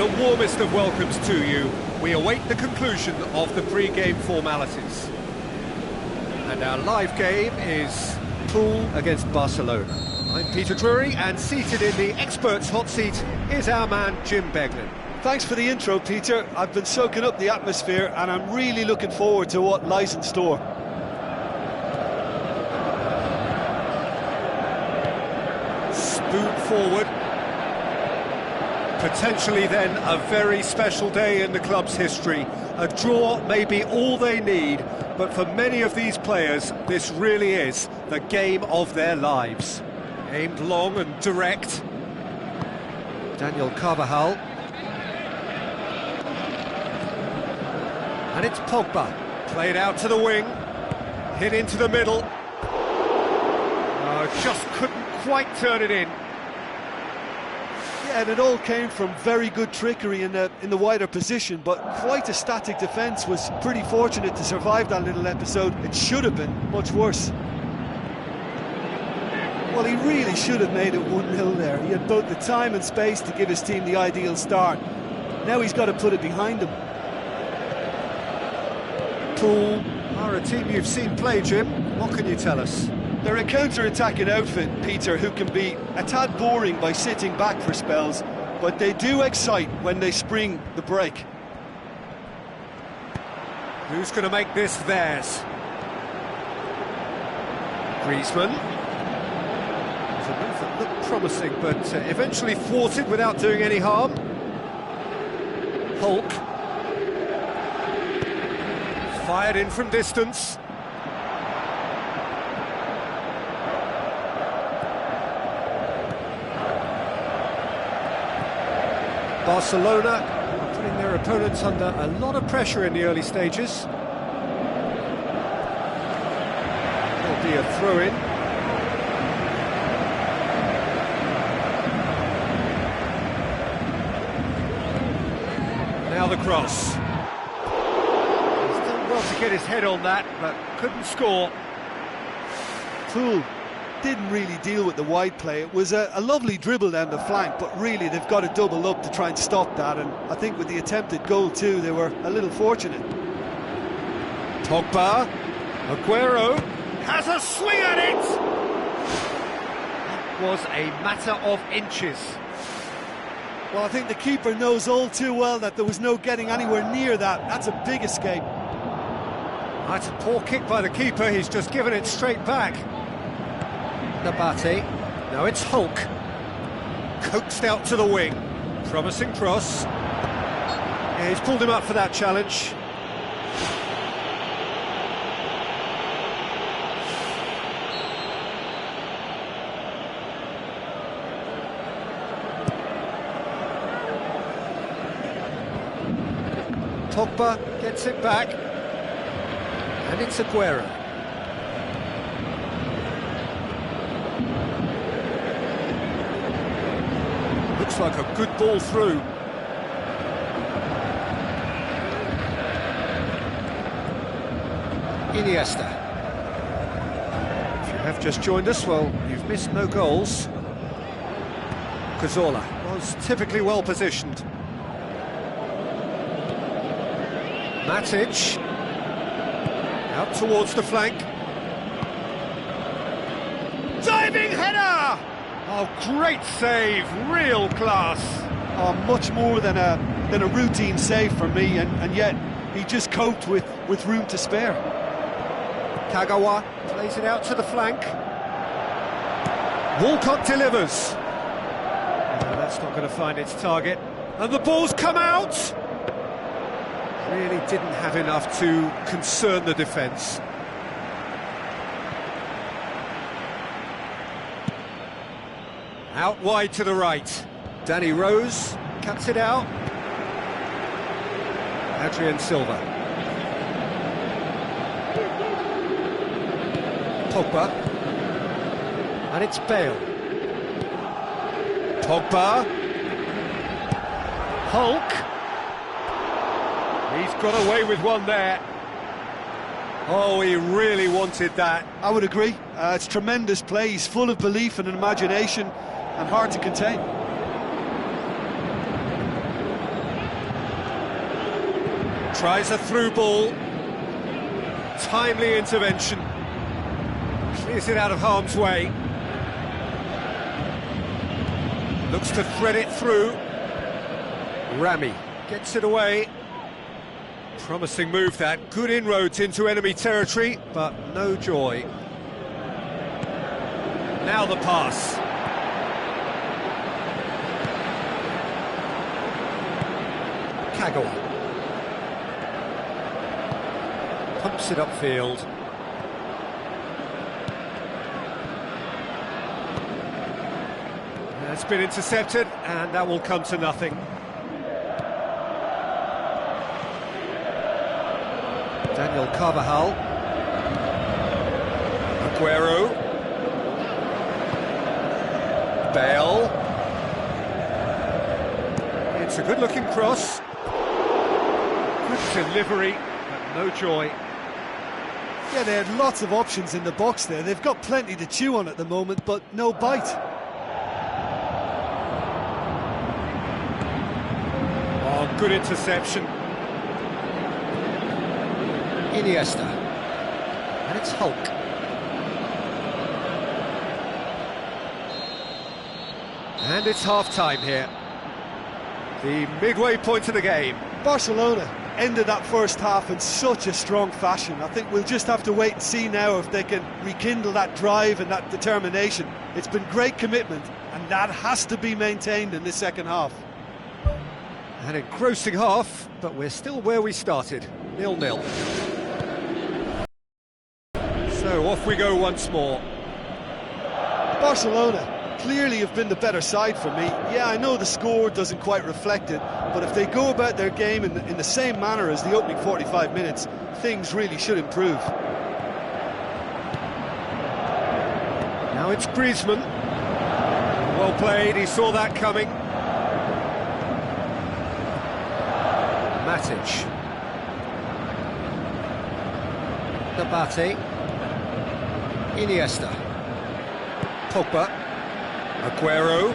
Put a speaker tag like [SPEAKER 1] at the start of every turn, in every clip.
[SPEAKER 1] The warmest of welcomes to you. We await the conclusion of the pre-game formalities. And our live game is Pool against Barcelona. I'm Peter Drury, and seated in the experts' hot seat is our man Jim Beglin.
[SPEAKER 2] Thanks for the intro, Peter. I've been soaking up the atmosphere and I'm really looking forward to what lies in store.
[SPEAKER 1] Spoon forward. Potentially then a very special day in the club's history. A draw may be all they need, but for many of these players, this really is the game of their lives. Aimed long and direct. Daniel Carvajal. And it's Pogba. Played out to the wing. Hit into the middle. Just couldn't quite turn it in.
[SPEAKER 2] Yeah, and it all came from very good trickery in the wider position, but quite a static defence. Was pretty fortunate to survive that little episode. It should have been much worse. Well, he really should have made it 1-0 there. He had both the time and space to give his team the ideal start. Now he's got to put it behind him.
[SPEAKER 1] Pool are a team you've seen play, Jim. What can you tell us?
[SPEAKER 2] They're a counter-attacking outfit, Peter, who can be a tad boring by sitting back for spells, but they do excite when they spring the break.
[SPEAKER 1] Who's going to make this theirs? Griezmann. It's a move that looked promising, but eventually thwarted without doing any harm. Hulk. Fired in from distance. Barcelona are putting their opponents under a lot of pressure in the early stages. There'll be a throw-in. Now the cross. He's done well to get his head on that, but couldn't score.
[SPEAKER 2] Pool didn't really deal with the wide play. It was a lovely dribble down the flank, but really they've got to double up to try and stop that, and I think with the attempted goal too, they were a little fortunate.
[SPEAKER 1] Pogba, Aguero, has a swing at it! That was a matter of inches.
[SPEAKER 2] Well, I think the keeper knows all too well that there was no getting anywhere near that. That's a big escape.
[SPEAKER 1] That's a poor kick by the keeper, he's just given it straight back. Nabate, now it's Hulk. Coaxed out to the wing. Promising cross. Yeah, he's pulled him up for that challenge. Pogba gets it back. And it's Aguero. Looks like a good ball through. Iniesta. If you have just joined us, well, you've missed no goals. Cazorla was typically well positioned. Matic. Out towards the flank. Diving header! Oh, great save, real class.
[SPEAKER 2] Oh, much more than a routine save for me, and yet he just coped with room to spare.
[SPEAKER 1] Kagawa plays it out to the flank. Walcott delivers. No, that's not going to find its target. And the ball's come out! Really didn't have enough to concern the defence. Out wide to the right. Danny Rose cuts it out. Adrian Silva. Pogba. And it's Bale. Pogba. Hulk. He's got away with one there. Oh, he really wanted that.
[SPEAKER 2] I would agree. It's tremendous play. He's full of belief and imagination and hard to contain.
[SPEAKER 1] Tries a through ball. Timely intervention. Clears it out of harm's way. Looks to thread it through. Rami gets it away. Promising move that. Good inroads into enemy territory, but no joy. Now the pass. Kagawa. Pumps it upfield. It's been intercepted, and that will come to nothing. Daniel Carvajal. Aguero. Bale. It's a good-looking cross. Good delivery, but no joy.
[SPEAKER 2] Yeah, they had lots of options in the box there. They've got plenty to chew on at the moment, but no bite.
[SPEAKER 1] Oh, good interception. Iniesta. And it's Hulk. And it's half-time here. The midway point of the game.
[SPEAKER 2] Barcelona ended that first half in such a strong fashion. I think we'll just have to wait and see now if they can rekindle that drive and that determination. It's been great commitment, and that has to be maintained in this second half.
[SPEAKER 1] An engrossing half, but we're still where we started, 0-0. So off we go once more.
[SPEAKER 2] Barcelona clearly have been the better side for me. Yeah, I know the score doesn't quite reflect it, but if they go about their game in the same manner as the opening 45 minutes, things really should improve.
[SPEAKER 1] Now it's Griezmann. Well played, he saw that coming. Matic. Nabate. Iniesta. Pogba. Aguero.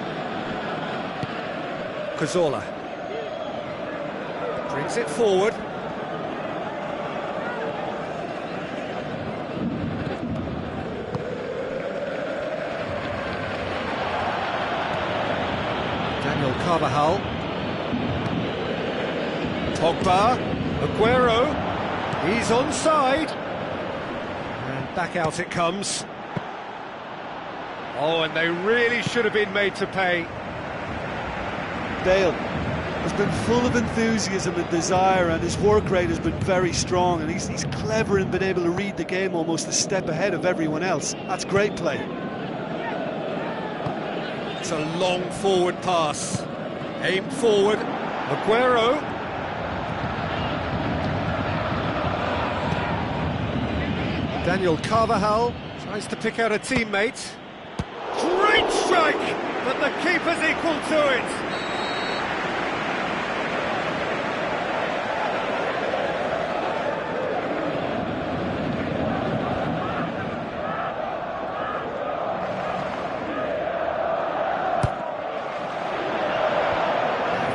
[SPEAKER 1] Cazorla. Brings it forward. Daniel Carvajal. Pogba. Aguero. He's onside. And back out it comes. Oh, and they really should have been made to pay.
[SPEAKER 2] Bale has been full of enthusiasm and desire, and his work rate has been very strong, and he's clever in being able to read the game almost a step ahead of everyone else. That's great play.
[SPEAKER 1] It's a long forward pass. Aimed forward. Aguero. Daniel Carvajal tries to pick out a teammate. Great strike, but the keeper's equal to it.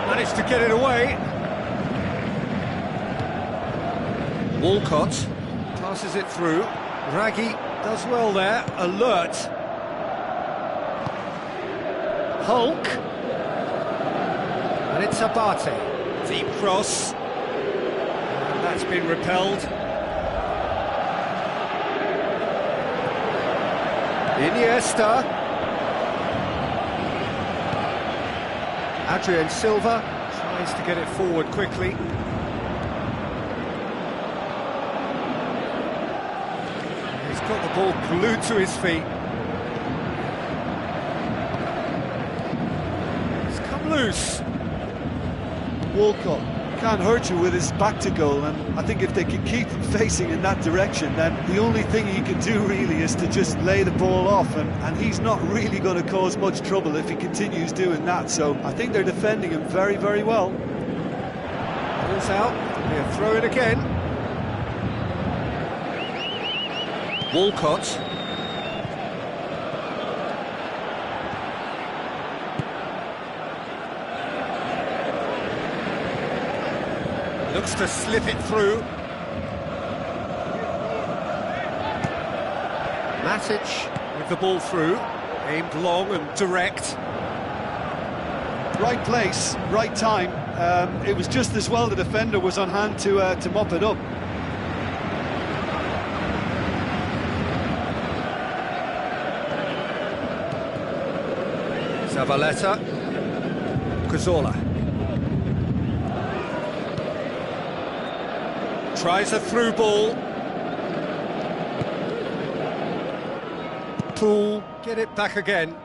[SPEAKER 1] Managed to get it away. Walcott passes it through. Raggi does well there, alert. Hulk. And it's Abate. Deep cross. And that's been repelled. Iniesta. Adrien Silva tries to get it forward quickly. He's got the ball glued to his feet. It's come loose.
[SPEAKER 2] Walcott can't hurt you with his back to goal, and I think if they can keep him facing in that direction, then the only thing he can do really is to just lay the ball off, and he's not really going to cause much trouble if he continues doing that. So I think they're defending him very, very well.
[SPEAKER 1] Ball's out, he'll throw it again. Walcott. Looks to slip it through. Matic with the ball through, aimed long and direct.
[SPEAKER 2] Right place, right time. It was just as well the defender was on hand to mop it up.
[SPEAKER 1] Zavaleta. Cazorla. Tries a through ball. Poole, get it back again.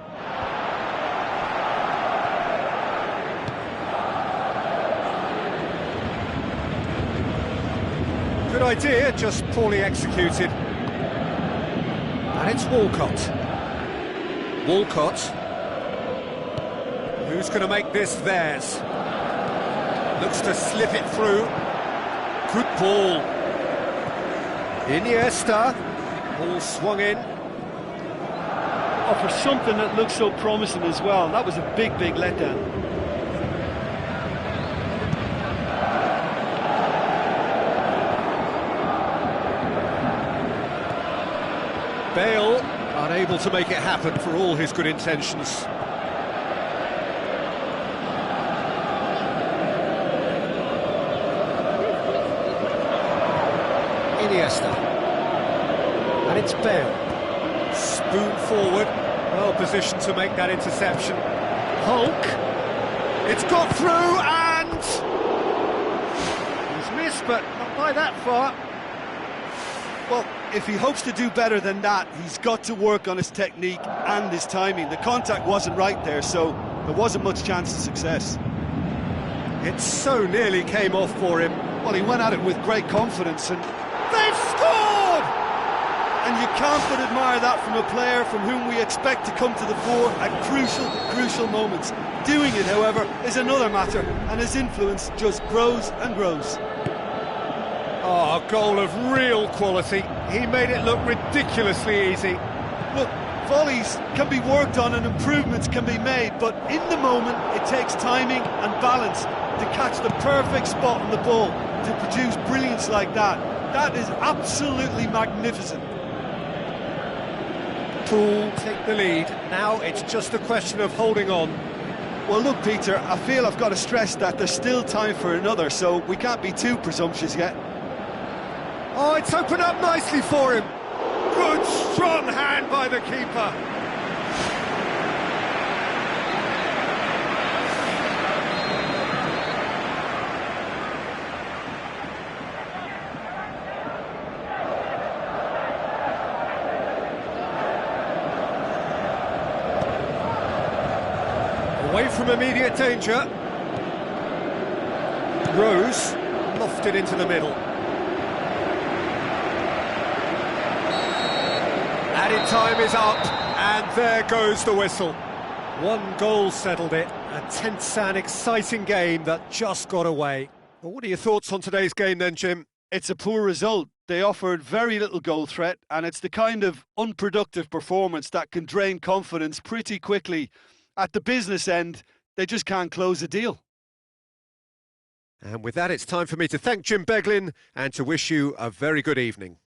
[SPEAKER 1] Good idea, just poorly executed. And it's Walcott. Walcott. Who's going to make this theirs? Looks to slip it through. Good ball. Iniesta. Ball swung in.
[SPEAKER 2] Oh, for something that looks so promising as well. That was a big, big letdown.
[SPEAKER 1] Bale unable to make it happen for all his good intentions. Iniesta. And it's Bale. Spoon forward, well positioned to make that interception. Hulk. It's got through and... He's missed, but not by that far.
[SPEAKER 2] Well, if he hopes to do better than that, he's got to work on his technique and his timing. The contact wasn't right there, so there wasn't much chance of success.
[SPEAKER 1] It so nearly came off for him.
[SPEAKER 2] Well, he went at it with great confidence and... They've scored! And you can't but admire that from a player from whom we expect to come to the fore at crucial moments. Doing it, however, is another matter, and his influence just grows and grows.
[SPEAKER 1] Oh, a goal of real quality. He made it look ridiculously easy.
[SPEAKER 2] Look, volleys can be worked on and improvements can be made, but in the moment it takes timing and balance to catch the perfect spot on the ball to produce brilliance like that. That is absolutely magnificent.
[SPEAKER 1] Poole take the lead. Now it's just a question of holding on.
[SPEAKER 2] Well, look, Peter, I feel I've got to stress that there's still time for another, so we can't be too presumptuous yet.
[SPEAKER 1] Oh, it's opened up nicely for him. Good, strong hand by the keeper. Away from immediate danger. Rose lofted into the middle. Added time is up, and there goes the whistle. One goal settled it. A tense and exciting game that just got away. Well, what are your thoughts on today's game then, Jim?
[SPEAKER 2] It's a poor result. They offered very little goal threat, and it's the kind of unproductive performance that can drain confidence pretty quickly. At the business end, they just can't close a deal.
[SPEAKER 1] And with that, it's time for me to thank Jim Beglin and to wish you a very good evening.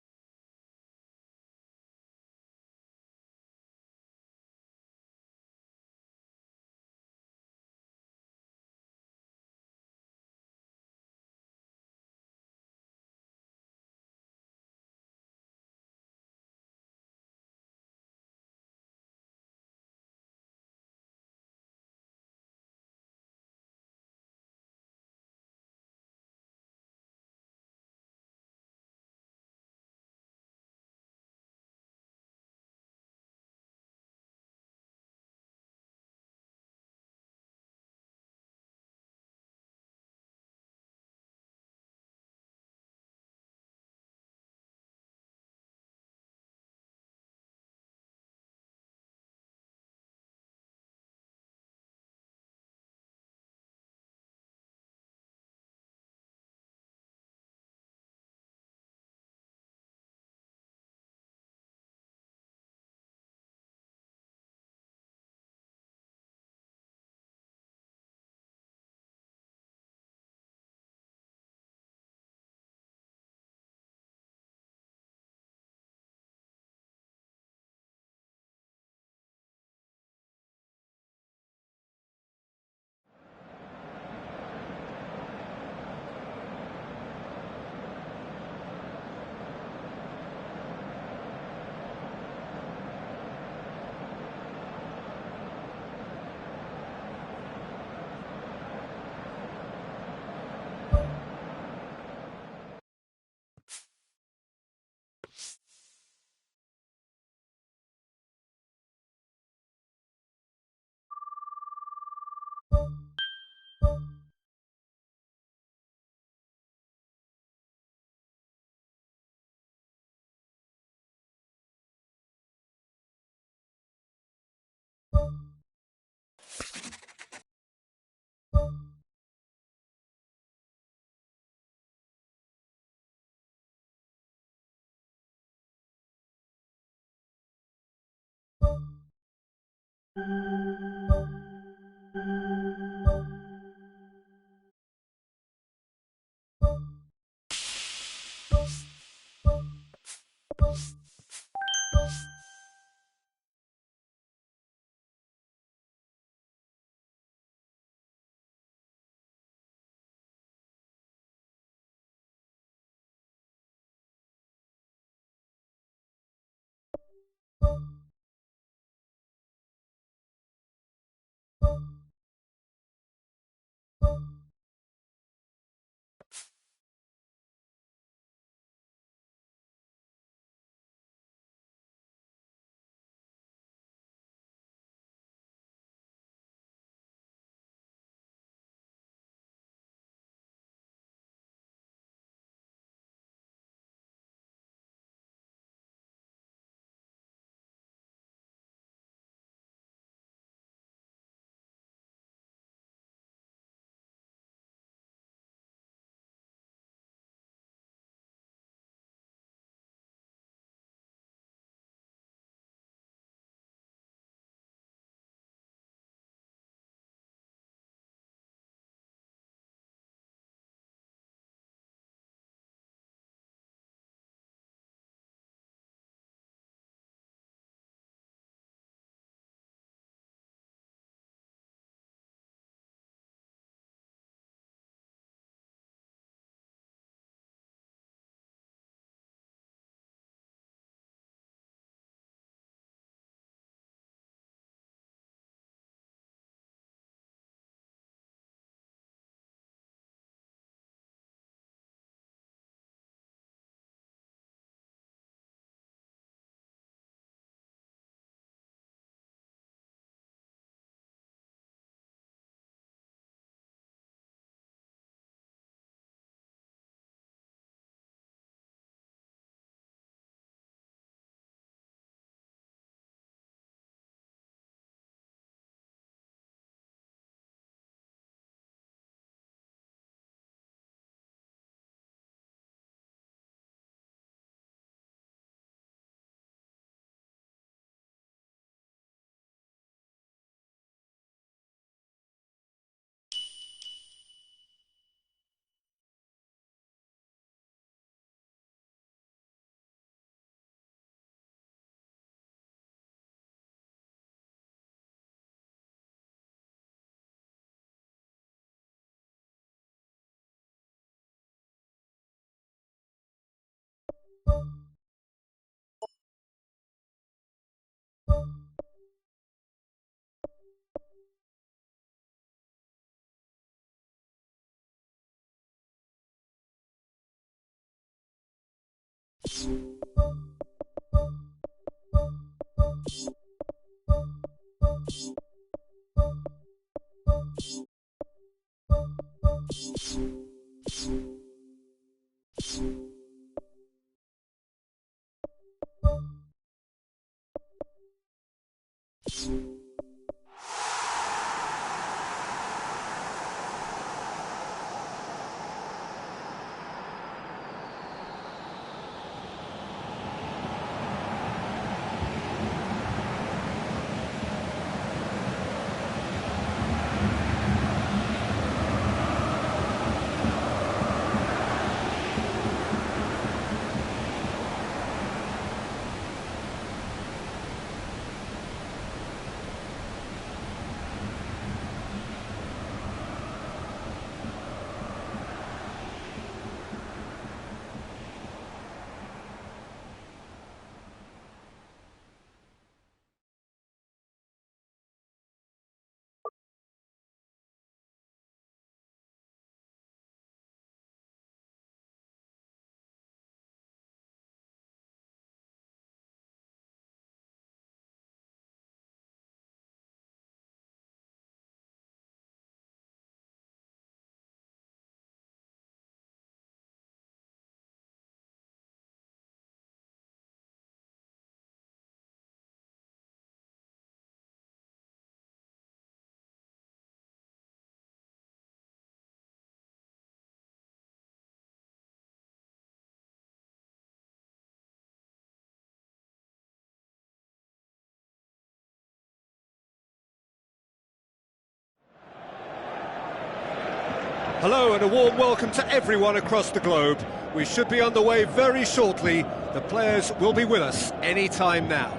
[SPEAKER 1] Hello and a warm welcome to everyone across the globe. We should be underway very shortly. The players will be with us any time now.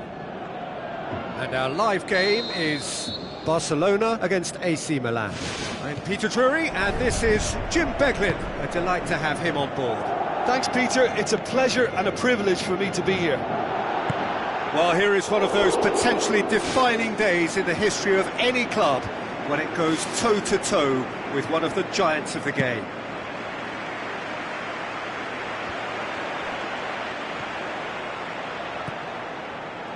[SPEAKER 1] And our live game is Barcelona against AC Milan. I'm Peter Drury and this is Jim Beglin. A delight to have him on board.
[SPEAKER 2] Thanks, Peter. It's a pleasure and a privilege for me to be here.
[SPEAKER 1] Well, here is one of those potentially defining days in the history of any club when it goes toe-to-toe with one of the giants of the game.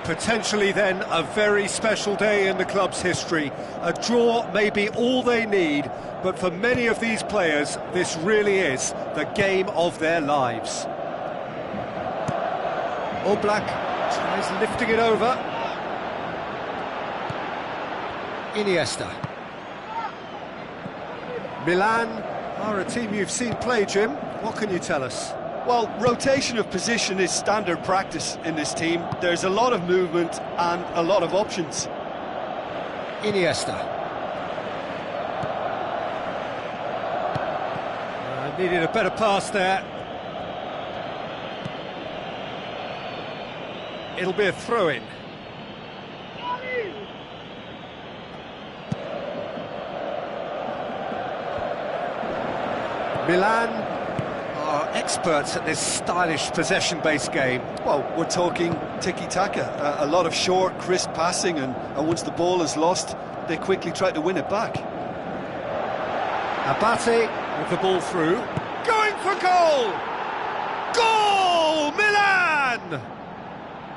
[SPEAKER 1] Potentially then a very special day in the club's history. A draw may be all they need, but for many of these players this really is the game of their lives. Oblak tries lifting it over. Iniesta. Milan are a team you've seen play, Jim. What can you tell us?
[SPEAKER 2] Well, rotation of position is standard practice in this team. There's a lot of movement and a lot of options.
[SPEAKER 1] Iniesta. Needed a better pass there. It'll be a throw-in. Milan are experts at this stylish possession-based game.
[SPEAKER 2] Well, we're talking tiki-taka, a lot of short, crisp passing, and once the ball is lost, they quickly try to win it back.
[SPEAKER 1] Abate with the ball through. Going for goal! Goal! Milan!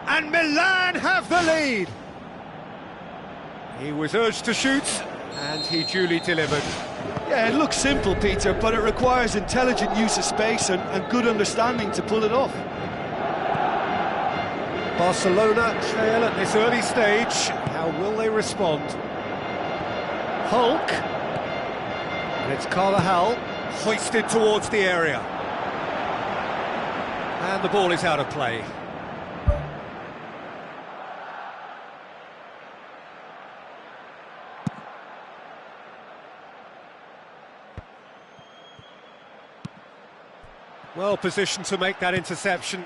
[SPEAKER 1] And Milan have the lead! He was urged to shoot, and he duly delivered.
[SPEAKER 2] Yeah, it looks simple, Peter, but it requires intelligent use of space and good understanding to pull it off.
[SPEAKER 1] Barcelona trail at this early stage. How will they respond? Hulk. And it's Carvajal, hoisted towards the area. And the ball is out of play. Well positioned to make that interception.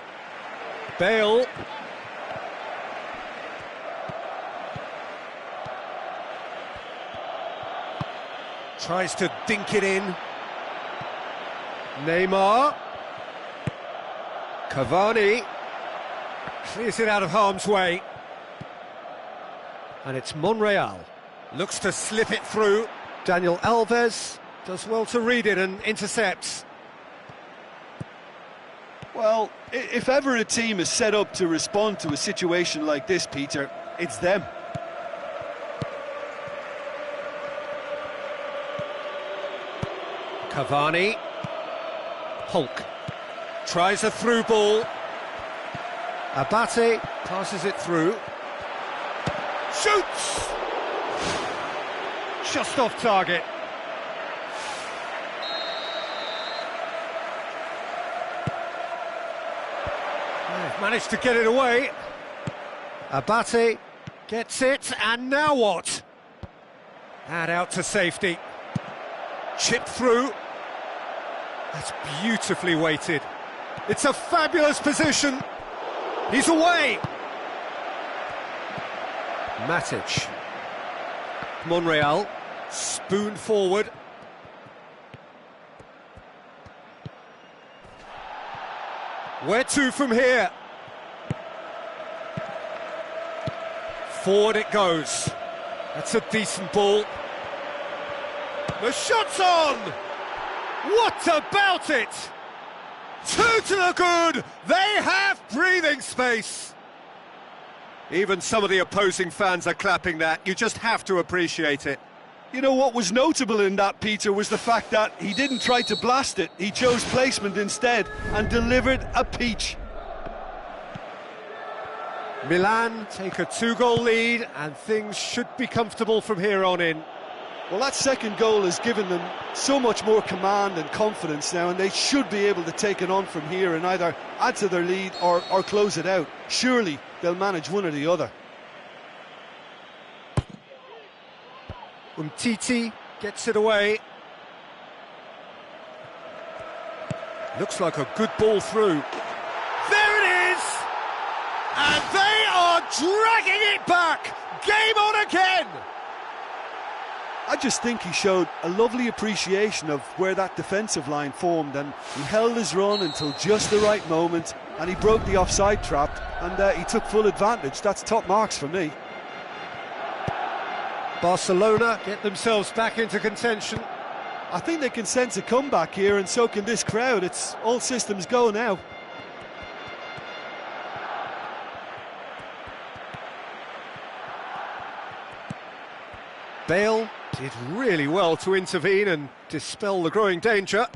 [SPEAKER 1] Bale. Tries to dink it in. Neymar. Cavani clears it out of harm's way. And it's Monreal. Looks to slip it through. Daniel Alves does well to read it and intercepts.
[SPEAKER 2] Well, if ever a team is set up to respond to a situation like this, Peter, it's them.
[SPEAKER 1] Cavani. Hulk. Tries a through ball. Abate passes it through. Shoots! Just off target. They've managed to get it away. Abate gets it, and now what? And out to safety. Chipped through. That's beautifully weighted. It's a fabulous position. He's away. Matic. Monreal. Spoon forward. Where to from here? Forward it goes. That's a decent ball. The shot's on! What about it? Two to the good! They have breathing space! Even some of the opposing fans are clapping that. You just have to appreciate it.
[SPEAKER 2] You know, what was notable in that, Peter, was the fact that he didn't try to blast it. He chose placement instead and delivered a peach.
[SPEAKER 1] Milan take a 2-goal lead, and things should be comfortable from here on in.
[SPEAKER 2] Well, that second goal has given them so much more command and confidence now, and they should be able to take it on from here and either add to their lead or close it out. Surely they'll manage one or the other.
[SPEAKER 1] Umtiti gets it away. Looks like a good ball through. There it is! And they are dragging it back! Game on again!
[SPEAKER 2] I just think he showed a lovely appreciation of where that defensive line formed, and he held his run until just the right moment, and he broke the offside trap, and he took full advantage. That's top marks for me.
[SPEAKER 1] Barcelona get themselves back into contention.
[SPEAKER 2] I think they can sense a comeback here, and so can this crowd. It's all systems go now.
[SPEAKER 1] Bale did really well to intervene and dispel the growing danger.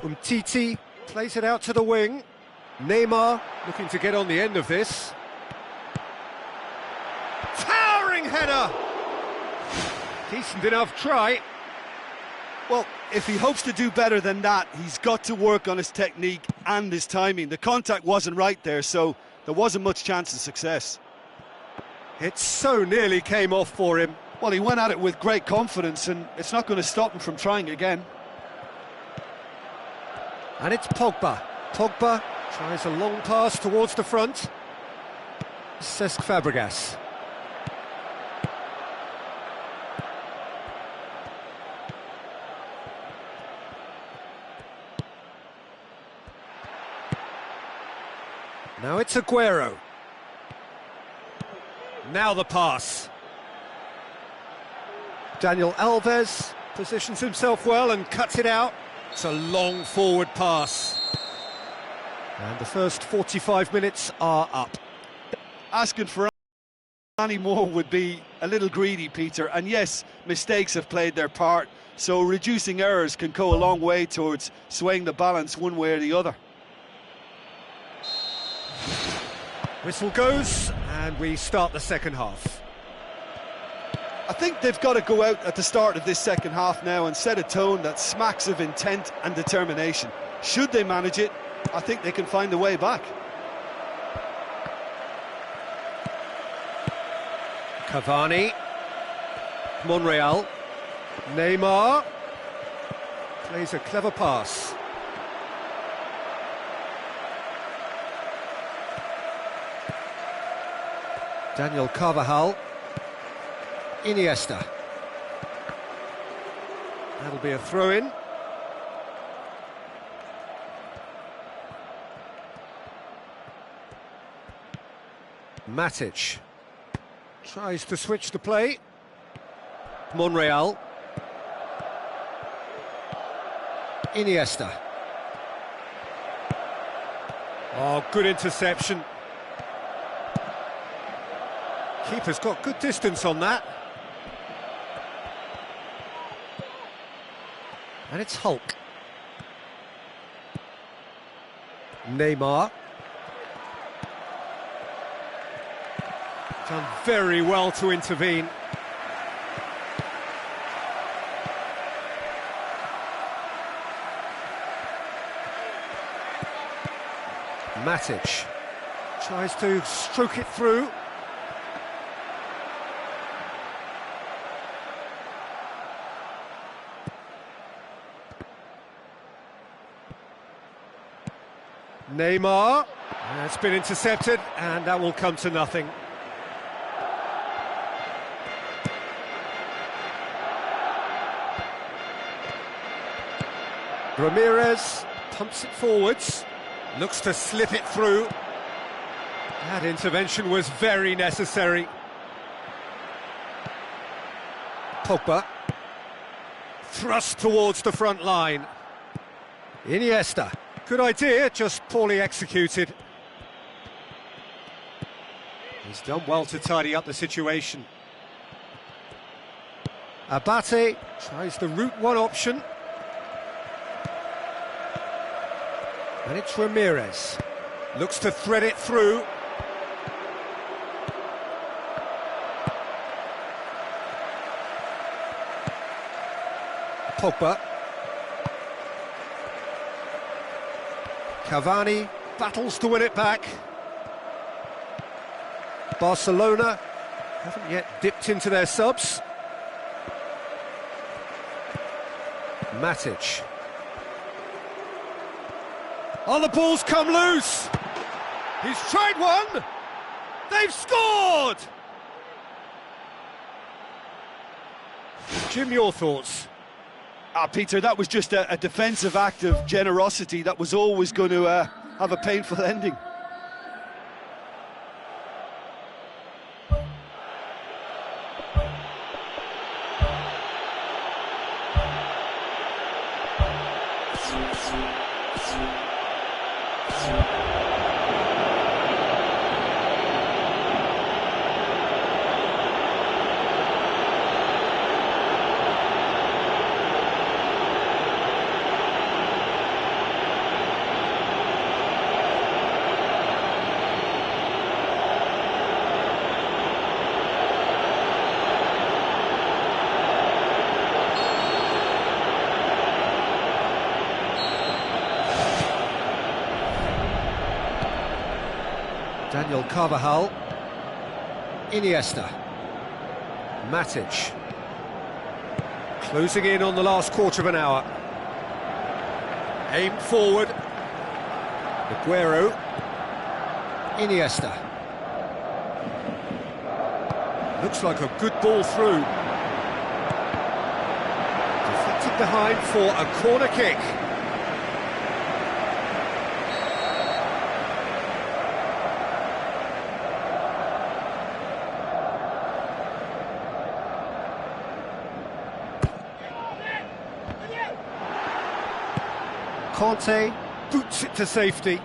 [SPEAKER 1] Umtiti plays it out to the wing. Neymar looking to get on the end of this. Towering header! Decent enough try.
[SPEAKER 2] Well, if he hopes to do better than that, he's got to work on his technique and his timing. The contact wasn't right there, so there wasn't much chance of success.
[SPEAKER 1] It so nearly came off for him.
[SPEAKER 2] Well, he went at it with great confidence, and it's not going to stop him from trying again.
[SPEAKER 1] And it's Pogba. Pogba tries a long pass towards the front. Cesc Fabregas. Now it's Aguero. Now the pass. Daniel Alves positions himself well and cuts it out. It's a long forward pass. And the first 45 minutes are up.
[SPEAKER 2] Asking for any more would be a little greedy, Peter. And yes, mistakes have played their part, so reducing errors can go a long way towards swaying the balance one way or the other.
[SPEAKER 1] Whistle goes, and we start the second half.
[SPEAKER 2] I think they've got to go out at the start of this second half now and set a tone that smacks of intent and determination. Should they manage it, I think they can find a way back.
[SPEAKER 1] Cavani. Monreal. Neymar. Plays a clever pass. Daniel Carvajal. Iniesta. That'll be a throw-in. Matic tries to switch the play. Monreal. Iniesta. Oh, good interception. Keeper's got good distance on that. And it's Hulk. Neymar. Done very well to intervene. Matic tries to stroke it through. Neymar, it's been intercepted, and that will come to nothing. Ramirez pumps it forwards, looks to slip it through. That intervention was very necessary. Pogba, thrust towards the front line. Iniesta. Good idea, just poorly executed. He's done well to tidy up the situation. Abate tries the route one option. And it's Ramirez. Looks to thread it through. Pogba. Cavani battles to win it back. Barcelona haven't yet dipped into their subs. Matic. Oh, the ball's come loose! He's tried one! They've scored! Jim, your thoughts?
[SPEAKER 2] Peter, that was just a defensive act of generosity that was always going to have a painful ending.
[SPEAKER 1] Daniel Carvajal. Iniesta. Matic. Closing in on the last quarter of an hour. Aimed forward. Aguero. Iniesta. Looks like a good ball through. Deflected behind for a corner kick. Conte boots it to safety.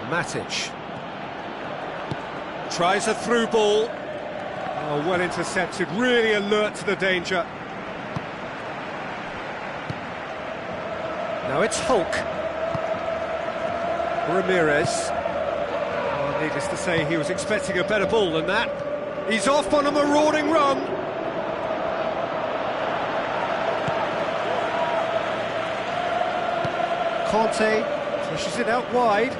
[SPEAKER 1] Matic tries a through ball. Oh, well intercepted, really alert to the danger. Now it's Hulk. Ramirez. Oh, needless to say, he was expecting a better ball than that. He's off on a marauding run. Conte pushes it out wide.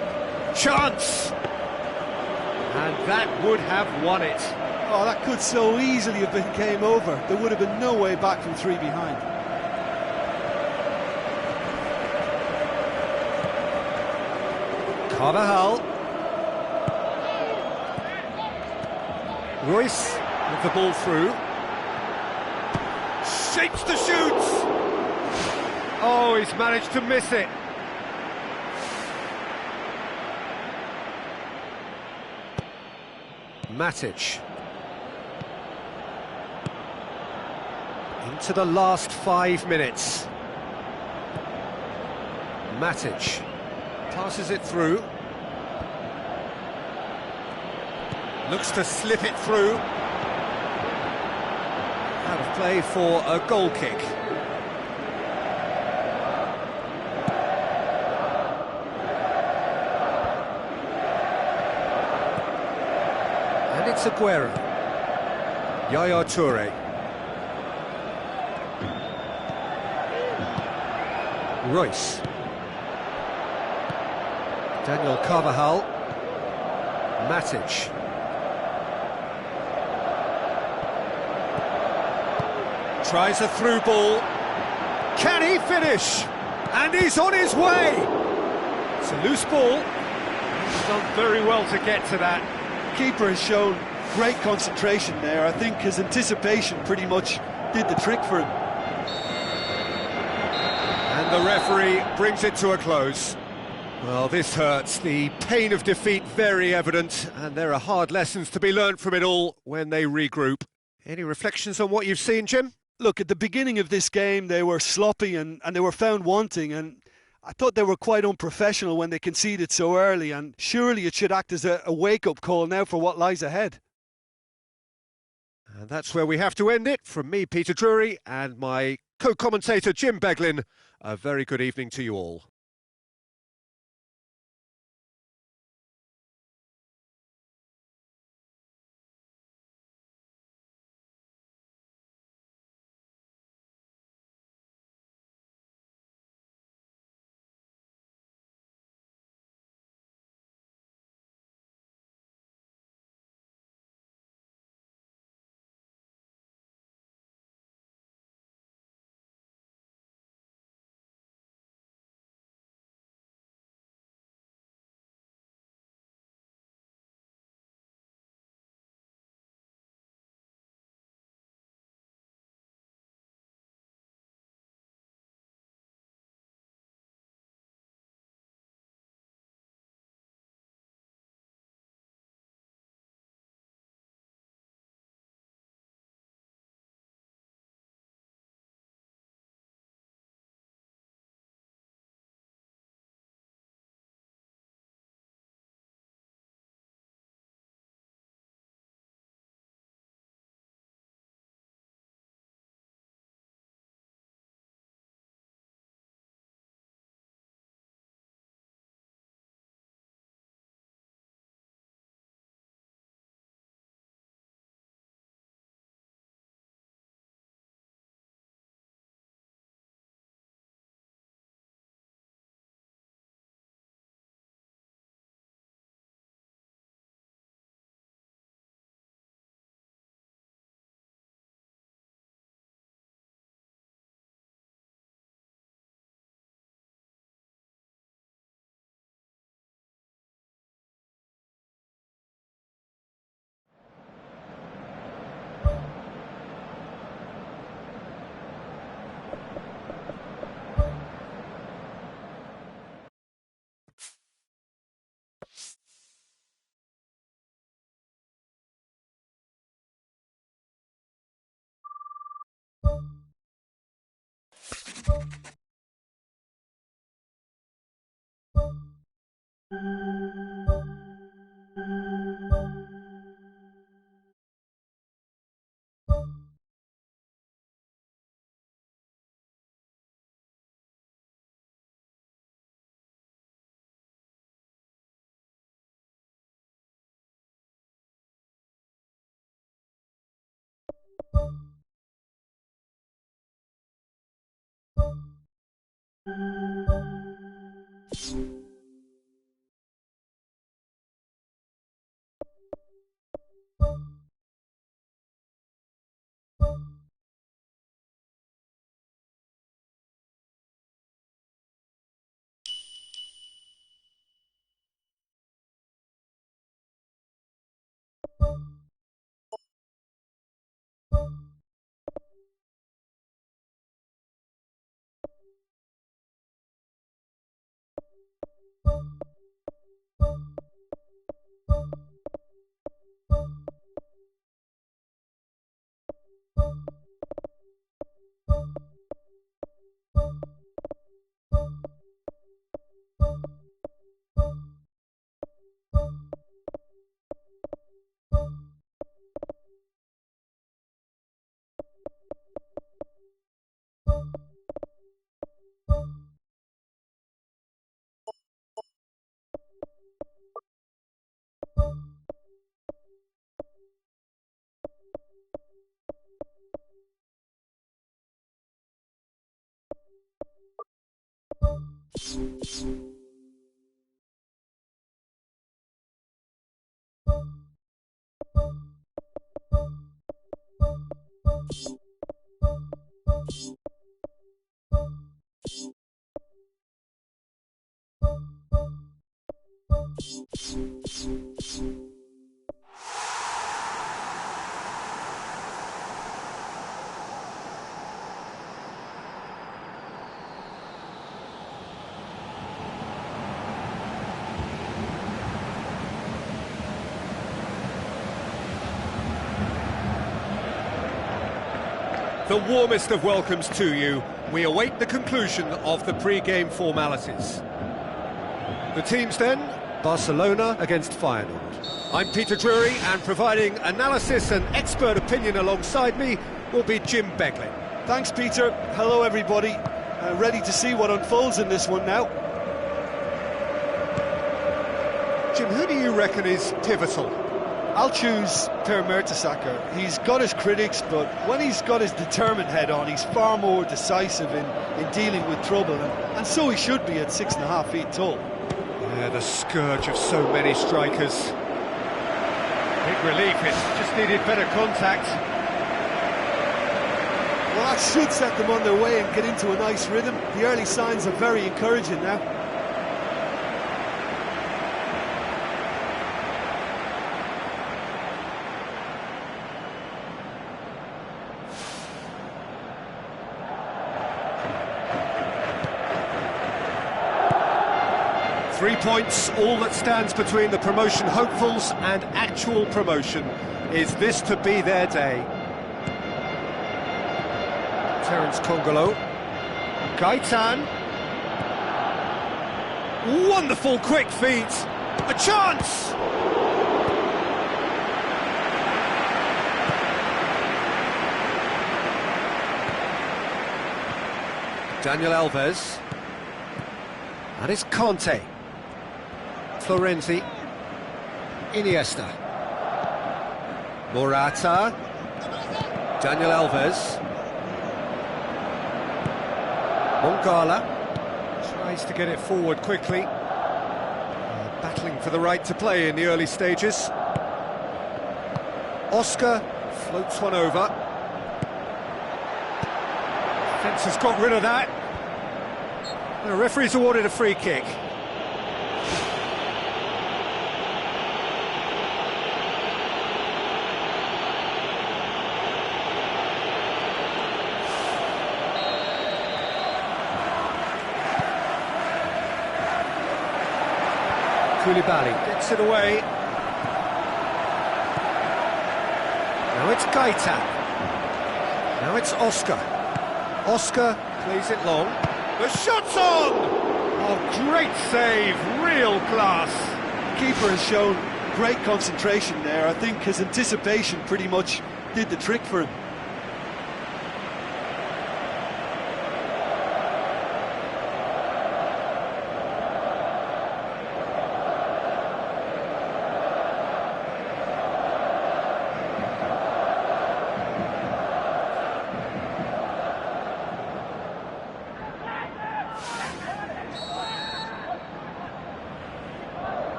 [SPEAKER 1] Chance! And that would have won it.
[SPEAKER 2] Oh, that could so easily have been game over. There would have been no way back from three behind.
[SPEAKER 1] Carvajal. Royce with the ball through. Shapes the shoots! Oh, he's managed to miss it. Matic. Into the last 5 minutes. Matic passes it through. Looks to slip it through. Out of play for a goal kick. And it's Aguero. Yaya Toure. Royce. Daniel Carvajal. Matic. Tries a through ball. Can he finish? And he's on his way! It's a loose ball. He's done very well to get to that.
[SPEAKER 2] Keeper has shown great concentration there. I think his anticipation pretty much did the trick for him.
[SPEAKER 1] And the referee brings it to a close. Well, this hurts. The pain of defeat very evident, and there are hard lessons to be learned from it all when they regroup. Any reflections on what you've seen, Jim?
[SPEAKER 2] Look, at the beginning of this game, they were sloppy and they were found wanting, and I thought they were quite unprofessional when they conceded so early, and surely it should act as a wake-up call now for what lies ahead.
[SPEAKER 1] And that's where we have to end it. From me, Peter Drury, and my co-commentator, Jim Beglin, a very good evening to you all. The warmest of welcomes to you. We await the conclusion of the pre-game formalities. The teams then, Barcelona against Feyenoord. I'm Peter Drury, and providing analysis and expert opinion alongside me will be Jim Beglin.
[SPEAKER 2] Thanks, Peter. Hello, everybody. Ready to see what unfolds in this one now.
[SPEAKER 1] Jim, who do you reckon is pivotal?
[SPEAKER 2] I'll choose Per Mertesacker. He's got his critics, but when he's got his determined head on, he's far more decisive in dealing with trouble, and so he should be at 6.5 feet tall.
[SPEAKER 1] Yeah, the scourge of so many strikers. Big relief, it just needed better contact.
[SPEAKER 2] Well, that should set them on their way and get into a nice rhythm. The early signs are very encouraging now.
[SPEAKER 1] Three points, all that stands between the promotion hopefuls and actual promotion. Is this to be their day? Terence Congolo. Gaitan. Wonderful quick feet. A chance! Daniel Alves. That is Conte. Florenzi, Iniesta, Morata, Daniel Alves, Mongala, tries to get it forward quickly, battling for the right to play in the early stages. Oscar floats one over. Fence has got rid of that. The referee's awarded a free kick. Koulibaly gets it away. Now it's Gaitan. Now it's Oscar. Oscar plays it long. The shot's on! Oh, great save, real class.
[SPEAKER 2] Keeper has shown great concentration there. I think his anticipation pretty much did the trick for him.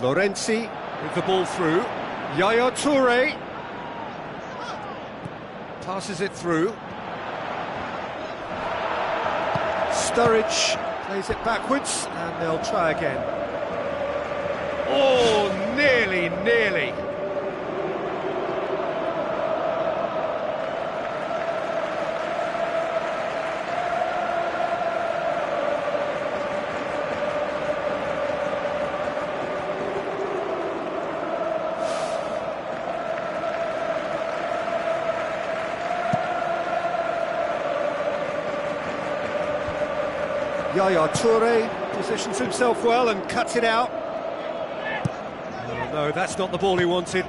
[SPEAKER 1] Florenzi with the ball through. Yaya Toure passes it through. Sturridge plays it backwards, and they'll try again. Oh, nearly. Yaya Toure positions himself well and cuts it out. Oh, no, that's not the ball he wanted.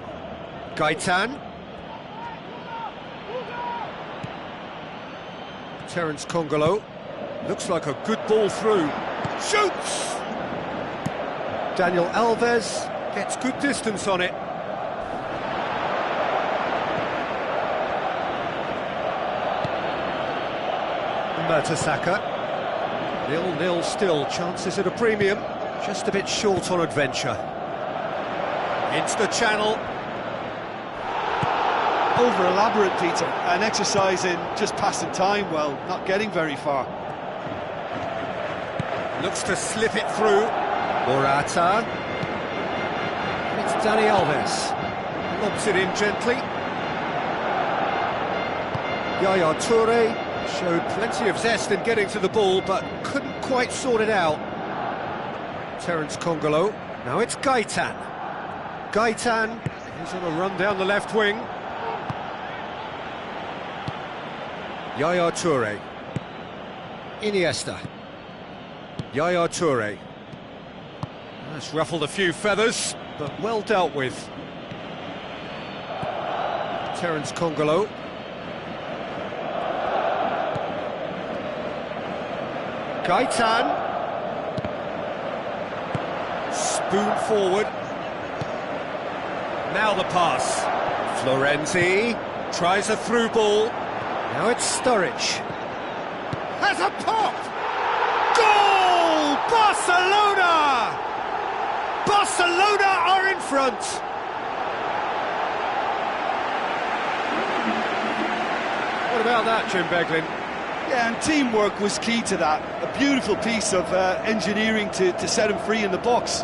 [SPEAKER 1] Gaitan. Terence Congolo. Looks like a good ball through. Shoots! Daniel Alves gets good distance on it. Mertesacker. 0-0 still, chances at a premium. Just a bit short on adventure. Into the channel.
[SPEAKER 2] Over-elaborate, Peter. An exercise in just passing time, well, not getting very far.
[SPEAKER 1] Looks to slip it through. Morata. It's Dani Alves. Lobs it in gently. Yaya Toure showed plenty of zest in getting to the ball, but couldn't quite sort it out. Terence Congolo. Now it's Gaitan. Gaitan, he's on a run down the left wing. Yaya Toure. Iniesta. Yaya Toure. That's ruffled a few feathers, but well dealt with. Terence Congolo. Gaitan. Spoon forward. Now the pass. Florenzi tries a through ball. Now it's Sturridge. Has a pop! Goal! Barcelona! Barcelona are in front! What about that, Jim Beglin?
[SPEAKER 2] Yeah, and teamwork was key to that. A beautiful piece of engineering to set him free in the box.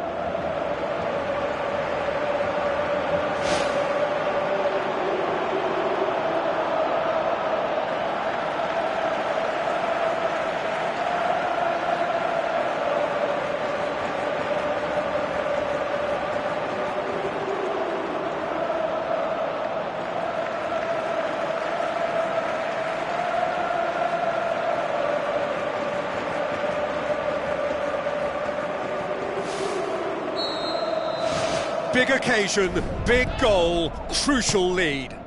[SPEAKER 1] Big occasion, big goal, crucial lead.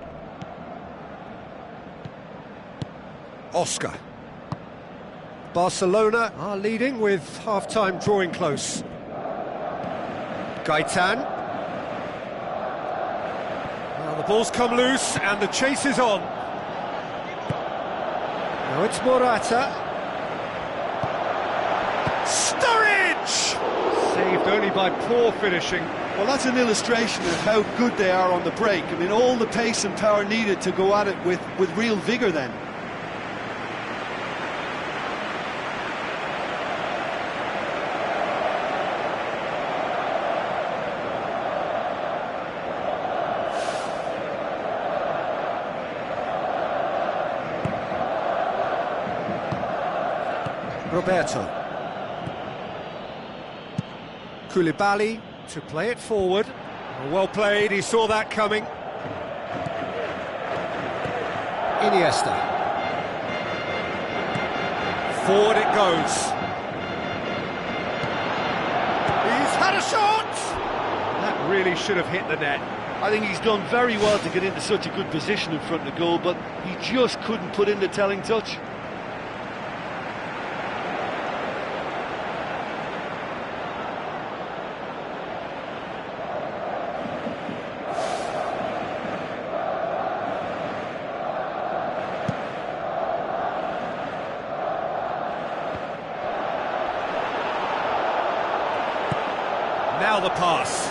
[SPEAKER 1] Oscar. Barcelona are leading with half-time drawing close. Gaitan. Now the ball's come loose and the chase is on. Now it's Morata. Sturridge! Saved only by poor finishing.
[SPEAKER 2] Well, that's an illustration of how good they are on the break. I mean, all the pace and power needed to go at it with real vigour then.
[SPEAKER 1] Roberto. Koulibaly to play it forward. Well played, he saw that coming. Iniesta. Forward it goes. He's had a shot! That really should have hit the net.
[SPEAKER 2] I think he's done very well to get into such a good position in front of the goal, but he just couldn't put in the telling touch.
[SPEAKER 1] Now the pass.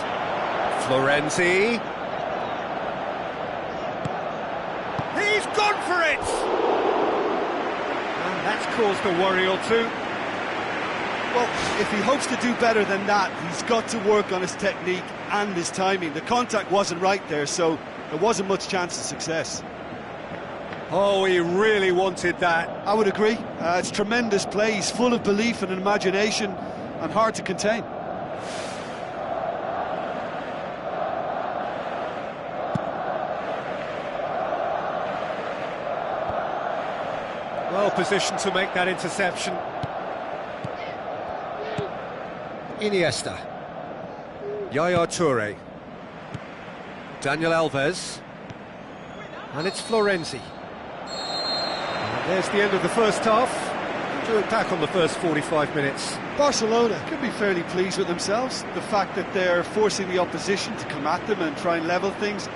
[SPEAKER 1] Florenzi. He's gone for it! And that's caused a worry or two.
[SPEAKER 2] Well, if he hopes to do better than that, he's got to work on his technique and his timing. The contact wasn't right there, so there wasn't much chance of success.
[SPEAKER 1] Oh, he really wanted that.
[SPEAKER 2] I would agree. It's tremendous play. He's full of belief and imagination and hard to contain.
[SPEAKER 1] Well positioned to make that interception. Iniesta. Yaya Toure. Daniel Alves. And it's Florenzi. And there's the end of the first half. To look back on the first 45 minutes.
[SPEAKER 2] Barcelona can be fairly pleased with themselves. The fact that they're forcing the opposition to come at them and try and level things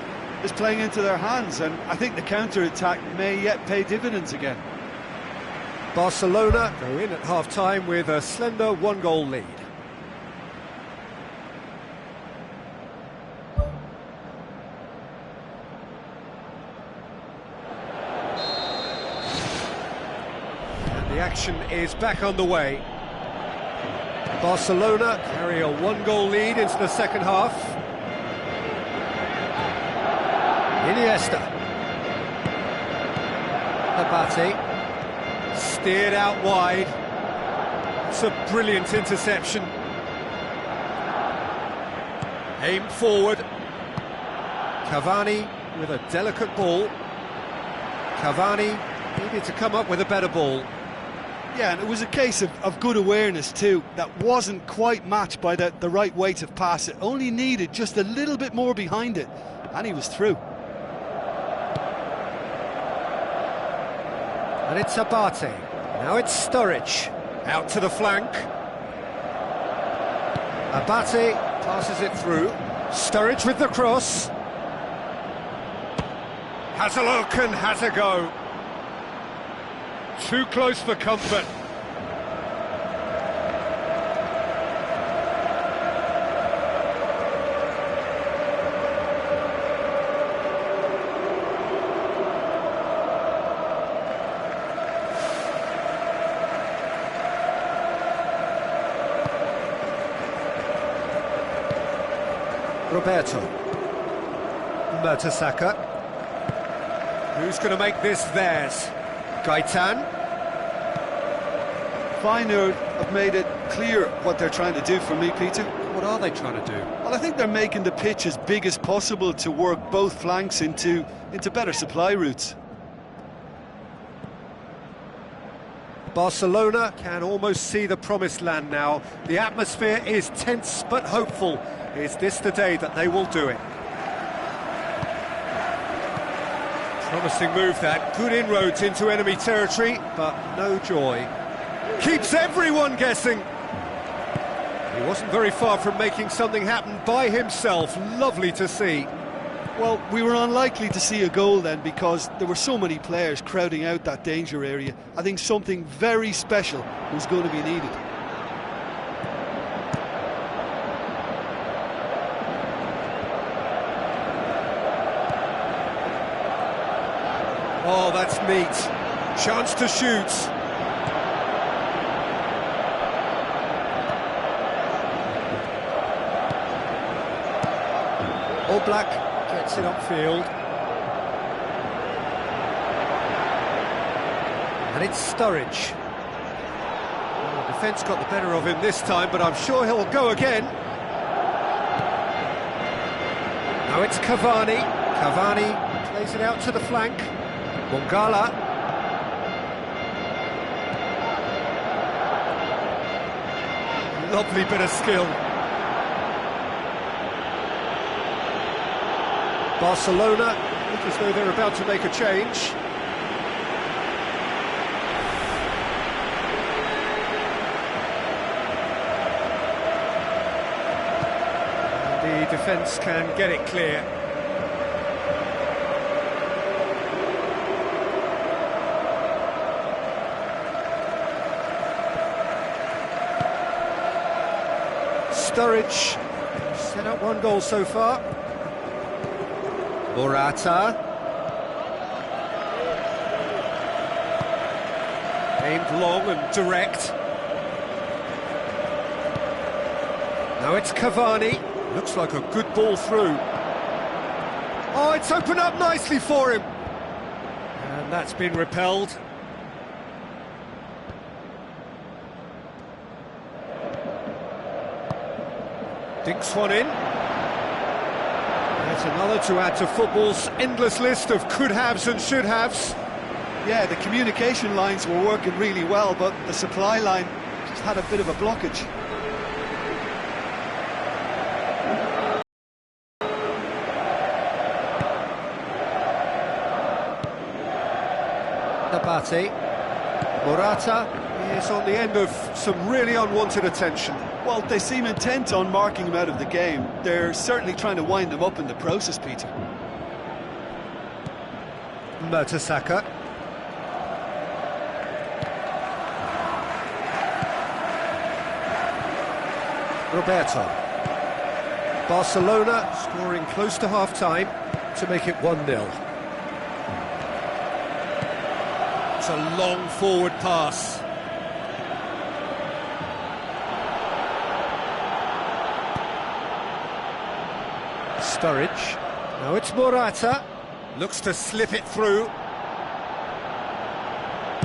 [SPEAKER 2] is playing into their hands, and I think the counter-attack may yet pay dividends again.
[SPEAKER 1] Barcelona go in at half-time with a slender one-goal lead. The action is back underway. Barcelona carry a one-goal lead into the second half. Iniesta. Abate. Steered out wide. It's a brilliant interception. Aimed forward. Cavani with a delicate ball. Cavani needed to come up with a better ball.
[SPEAKER 2] Yeah, and it was a case of good awareness too, that wasn't quite matched by the right weight of pass. It only needed just a little bit more behind it, and he was through.
[SPEAKER 1] And it's Abate. Now it's Sturridge. Out to the flank. Abate passes it through. Sturridge with the cross. Has a look and has a go. Too close for comfort. Roberto. Mertesacker. Who's going to make this theirs? Gaetan.
[SPEAKER 2] Feyenoord have made it clear what they're trying to do for me, Peter.
[SPEAKER 1] What are they trying to do?
[SPEAKER 2] Well, I think they're making the pitch as big as possible to work both flanks into better supply routes.
[SPEAKER 1] Barcelona can almost see the promised land now. The atmosphere is tense but hopeful. Is this the day that they will do it? Promising move that. Good inroads into enemy territory, but no joy. Keeps everyone guessing. He wasn't very far from making something happen by himself. Lovely to see.
[SPEAKER 2] Well, we were unlikely to see a goal then because there were so many players crowding out that danger area. I think something very special was going to be needed.
[SPEAKER 1] Oh, that's neat. Chance to shoot. Oblak gets it upfield. And it's Sturridge. Oh, the defence got the better of him this time, but I'm sure he'll go again. Now it's Cavani. Cavani plays it out to the flank. Mongala. Lovely bit of skill. Barcelona look as though they're about to make a change. And the defence can get it clear. Sturridge set up one goal so far. Morata. Aimed long and direct. Now it's Cavani. Looks like a good ball through. Oh, it's opened up nicely for him. And that's been repelled. Dinks one in. That's another to add to football's endless list of could-haves and should-haves.
[SPEAKER 2] Yeah, the communication lines were working really well, but the supply line just had a bit of a blockage.
[SPEAKER 1] Abate. Morata is on the end of some really unwanted attention.
[SPEAKER 2] Well, they seem intent on marking him out of the game. They're certainly trying to wind him up in the process, Peter.
[SPEAKER 1] Mertesacker. Roberto. Barcelona scoring close to half-time to make it 1-0. It's a long forward pass. Sturridge. Now it's Morata. Looks to slip it through.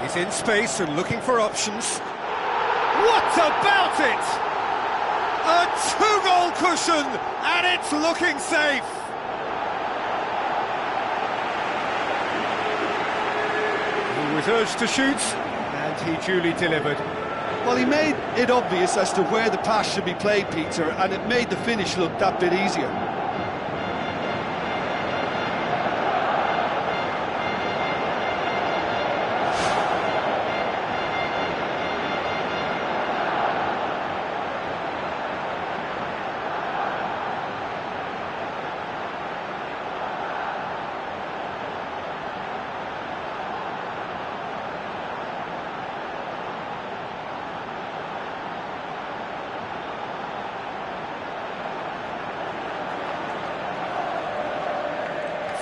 [SPEAKER 1] He's in space and looking for options. What about it? A two-goal cushion, and it's looking safe. He was urged to shoot, and he duly delivered.
[SPEAKER 2] Well, he made it obvious as to where the pass should be played, Peter, and it made the finish look that bit easier.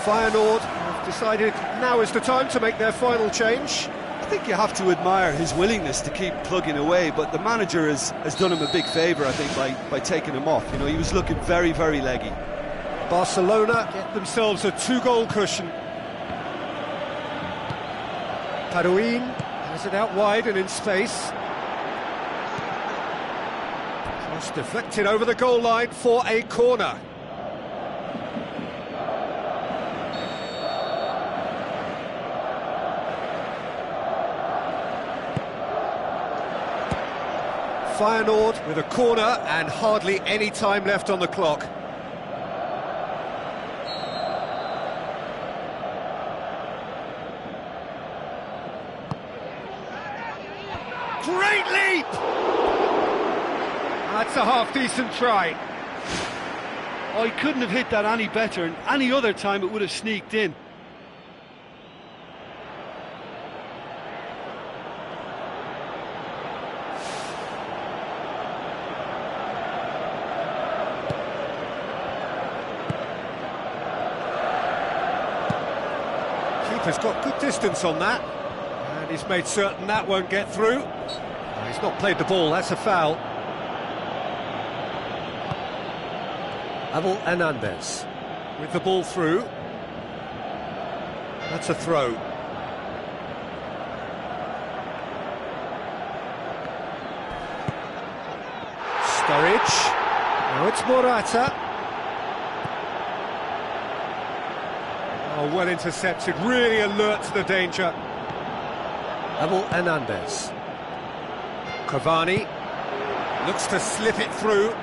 [SPEAKER 1] Feyenoord have decided now is the time to make their final change.
[SPEAKER 2] I think you have to admire his willingness to keep plugging away, but the manager has done him a big favour, I think, by taking him off. You know, he was looking very, very leggy.
[SPEAKER 1] Barcelona get themselves a two-goal cushion. Paduin has it out wide and in space. Cross deflected over the goal line for a corner. Feyenoord with a corner and hardly any time left on the clock. Great leap! That's a half-decent try.
[SPEAKER 2] Oh, he couldn't have hit that any better, and any other time it would have sneaked in.
[SPEAKER 1] Keeper's got good distance on that, and he's made certain that won't get through. He's not played the ball, that's a foul. Abel Hernandez with the ball through. That's a throw. Sturridge. Now it's Morata. Oh, well intercepted, really alert to the danger. Abel Hernandez. Cavani looks to slip it through.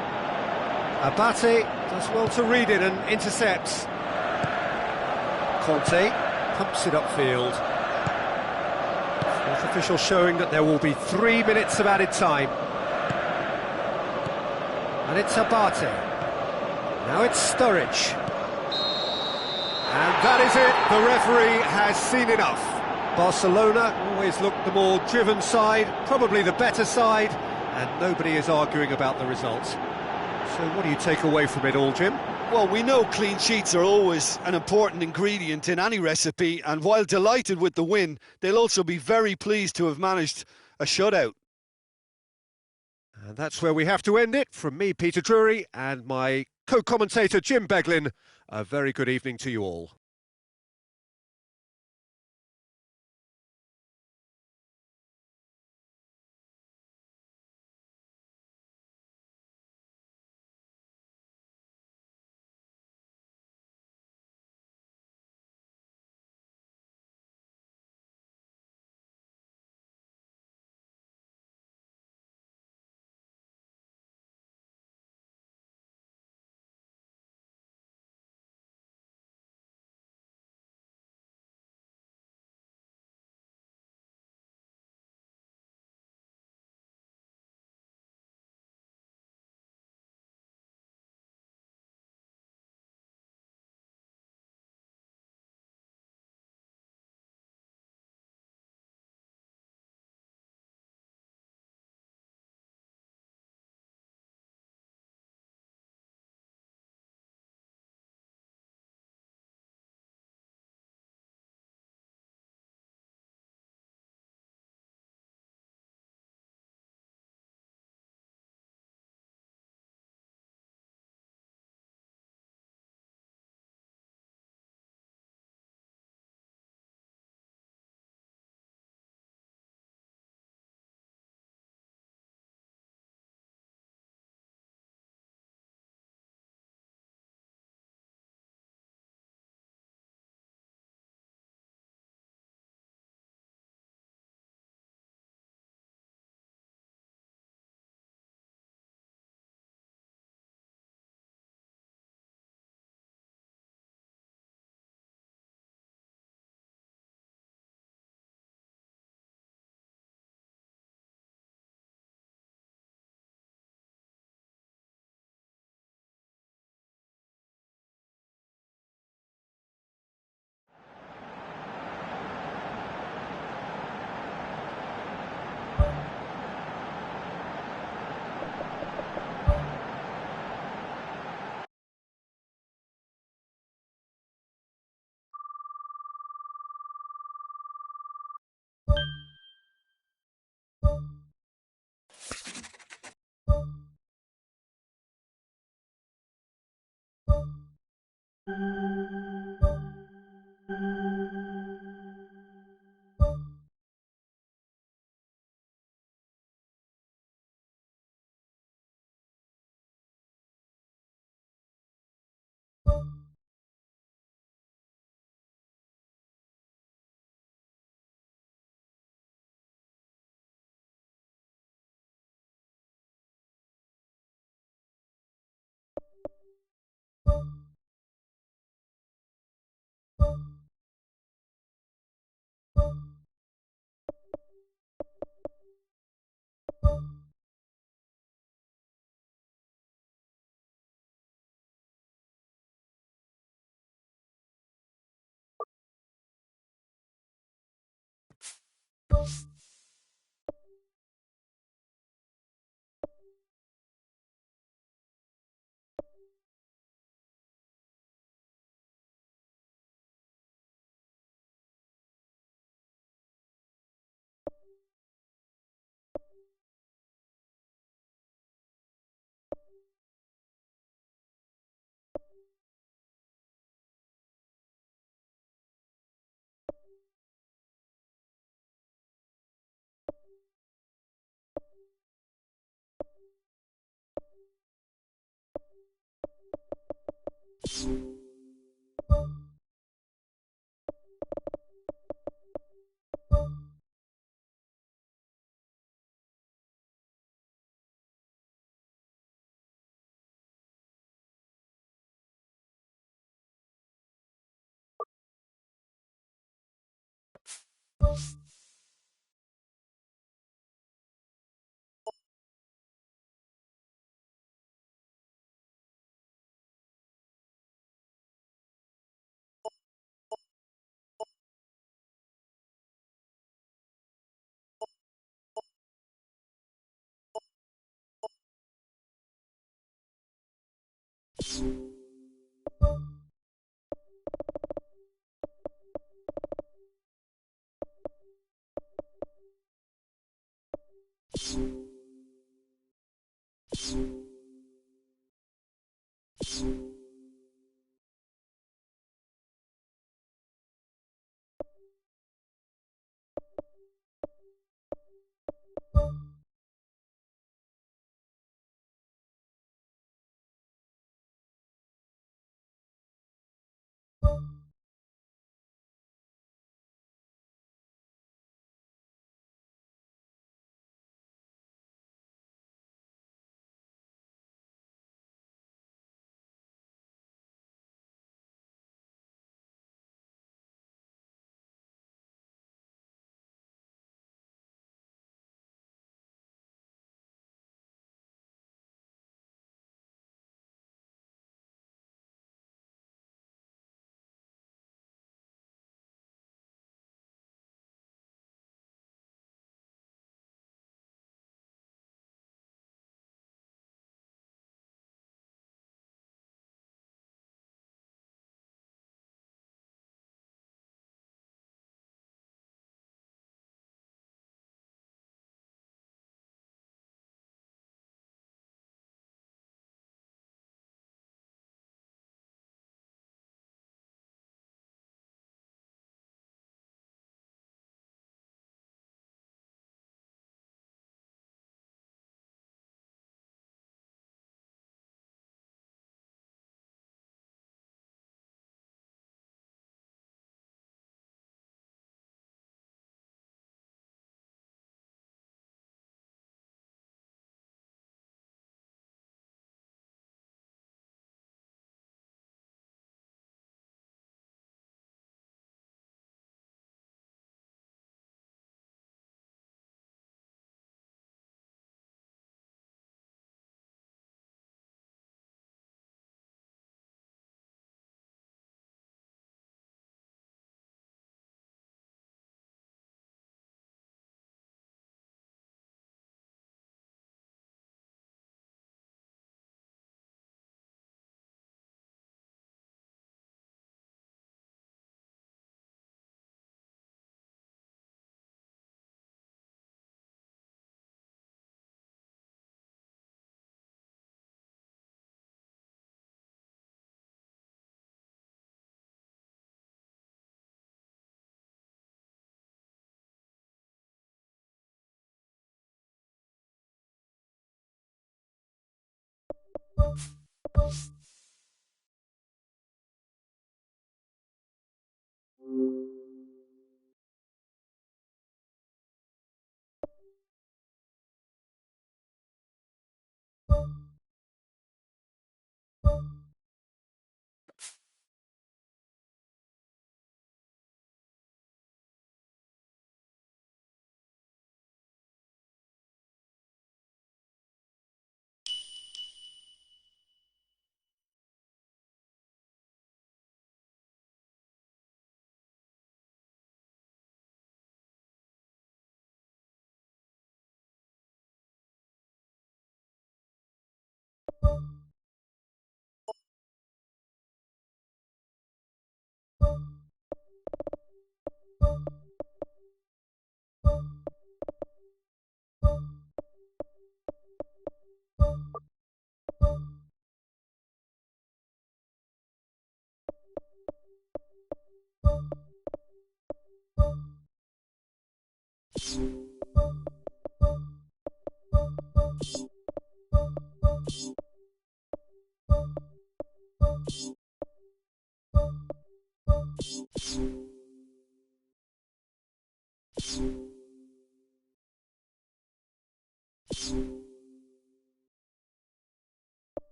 [SPEAKER 1] Abate does well to read it and intercepts. Conte pumps it upfield. Fourth official showing that there will be 3 minutes of added time. And it's Abate. Now it's Sturridge. And that is it, the referee has seen enough. Barcelona always looked the more driven side, probably the better side, and nobody is arguing about the results. So what do you take away from it all, Jim?
[SPEAKER 2] Well, we know clean sheets are always an important ingredient in any recipe, and while delighted with the win, they'll also be very pleased to have managed a shutout.
[SPEAKER 1] And that's where we have to end it. From me, Peter Drury, and my co-commentator, Jim Beglin, a very good evening to you all.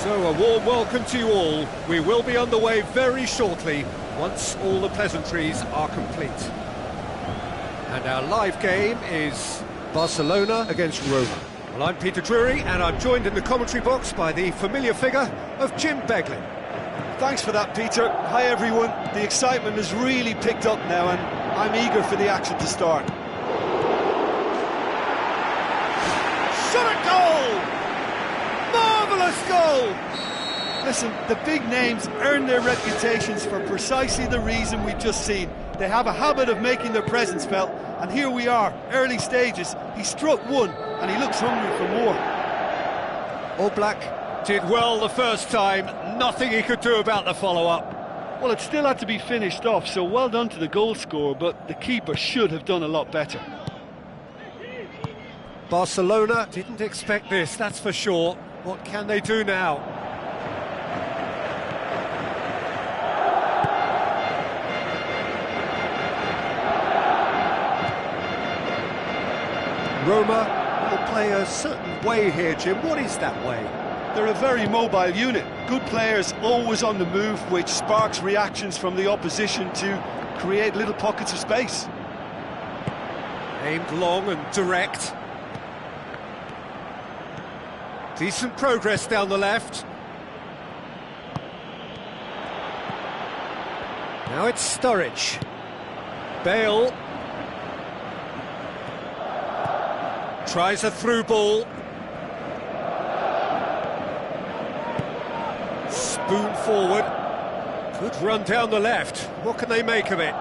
[SPEAKER 1] So a warm welcome to you all. We will be underway very shortly, once all the pleasantries are complete. And our live game is Barcelona against Roma. Well, I'm Peter Drury, and I'm joined in the commentary box by the familiar figure of Jim Beglin.
[SPEAKER 2] Thanks for that, Peter. Hi, everyone. The excitement has really picked up now, and I'm eager for the action to start.
[SPEAKER 1] Shot at goal! Marvellous goal!
[SPEAKER 2] Listen, the big names earn their reputations for precisely the reason we've just seen. They have a habit of making their presence felt, and here we are, early stages. He struck one, and he looks hungry for more.
[SPEAKER 1] Oblak did well the first time, nothing he could do about the follow-up.
[SPEAKER 2] Well, it still had to be finished off, so well done to the goal scorer, but the keeper should have done a lot better.
[SPEAKER 1] Barcelona didn't expect this, that's for sure. What can they do now? Roma will play a certain way here, Jim. What is that way?
[SPEAKER 2] They're a very mobile unit. Good players always on the move, which sparks reactions from the opposition to create little pockets of space.
[SPEAKER 1] Aimed long and direct. Decent progress down the left. Now it's Sturridge. Bale. Tries a through ball. Spoon forward. Good run down the left. What can they make of it?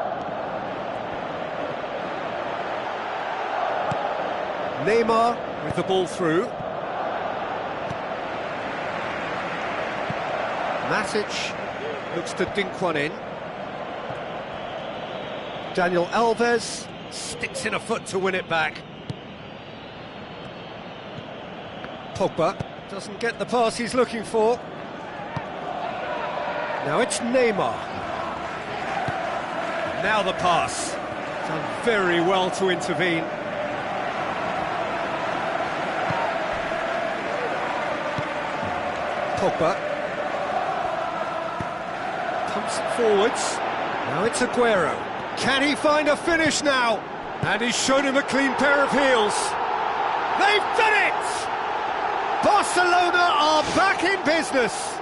[SPEAKER 1] Neymar with the ball through. Matic looks to dink one in. Daniel Alves sticks in a foot to win it back. Pogba doesn't get the pass he's looking for. Now it's Neymar. Now the pass. Done very well to intervene. Pogba. Pumps it forwards. Now it's Aguero. Can he find a finish now? And he's shown him a clean pair of heels. They've done it! Barcelona are back in business.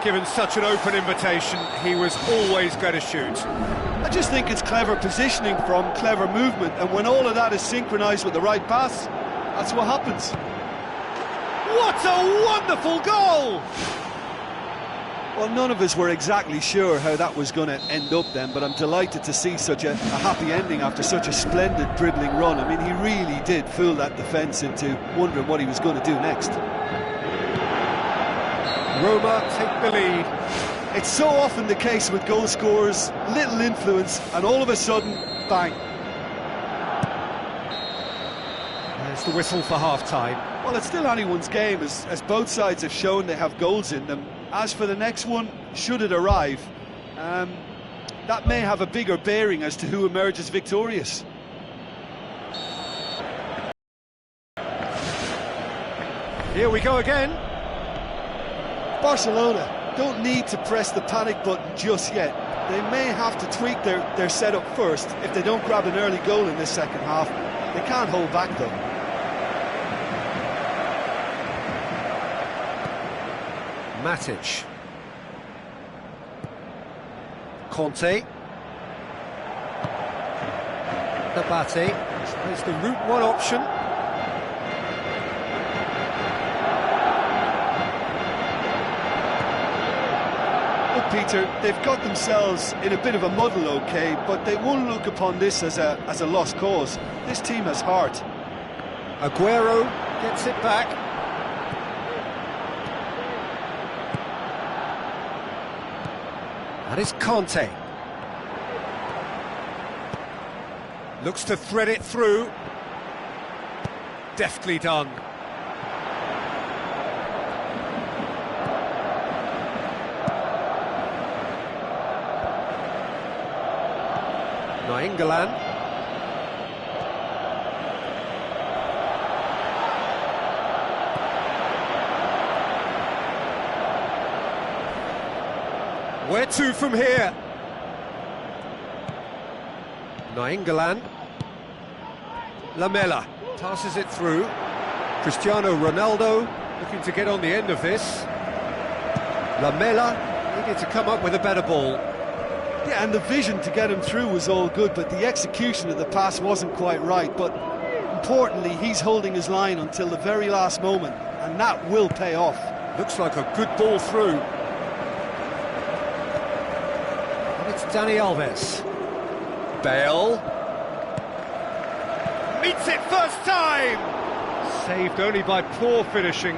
[SPEAKER 1] Given such an open invitation, he was always going to shoot.
[SPEAKER 2] I just think it's clever positioning from clever movement, and when all of that is synchronised with the right pass, that's what happens.
[SPEAKER 1] What a wonderful goal!
[SPEAKER 2] Well, none of us were exactly sure how that was going to end up then, but I'm delighted to see such a happy ending after such a splendid dribbling run. I mean, he really did fool that defence into wondering what he was going to do next.
[SPEAKER 1] Roma take the lead.
[SPEAKER 2] It's so often the case with goal scorers, little influence, and all of a sudden, bang.
[SPEAKER 1] There's the whistle for half-time.
[SPEAKER 2] Well, it's still anyone's game, as both sides have shown they have goals in them. As for the next one, should it arrive, that may have a bigger bearing as to who emerges victorious.
[SPEAKER 1] Here we go again.
[SPEAKER 2] Barcelona don't need to press the panic button just yet. They may have to tweak their setup first if they don't grab an early goal in this second half. They can't hold back though.
[SPEAKER 1] Matic. Conte. Nabate. It's the route one option.
[SPEAKER 2] Look, Peter, they've got themselves in a bit of a muddle, okay, but they won't look upon this as a lost cause. This team has heart.
[SPEAKER 1] Aguero gets it back. And it's Conte. Looks to thread it through. Deftly done. Nainggolan. Where to from here? Nainggolan. Lamela passes it through. Cristiano Ronaldo looking to get on the end of this. Lamela needed to come up with a better ball.
[SPEAKER 2] Yeah, and the vision to get him through was all good, but the execution of the pass wasn't quite right. But importantly, he's holding his line until the very last moment, and that will pay off.
[SPEAKER 1] Looks like a good ball through. And it's Dani Alves. Bale. Meets it first time! Saved only by poor finishing.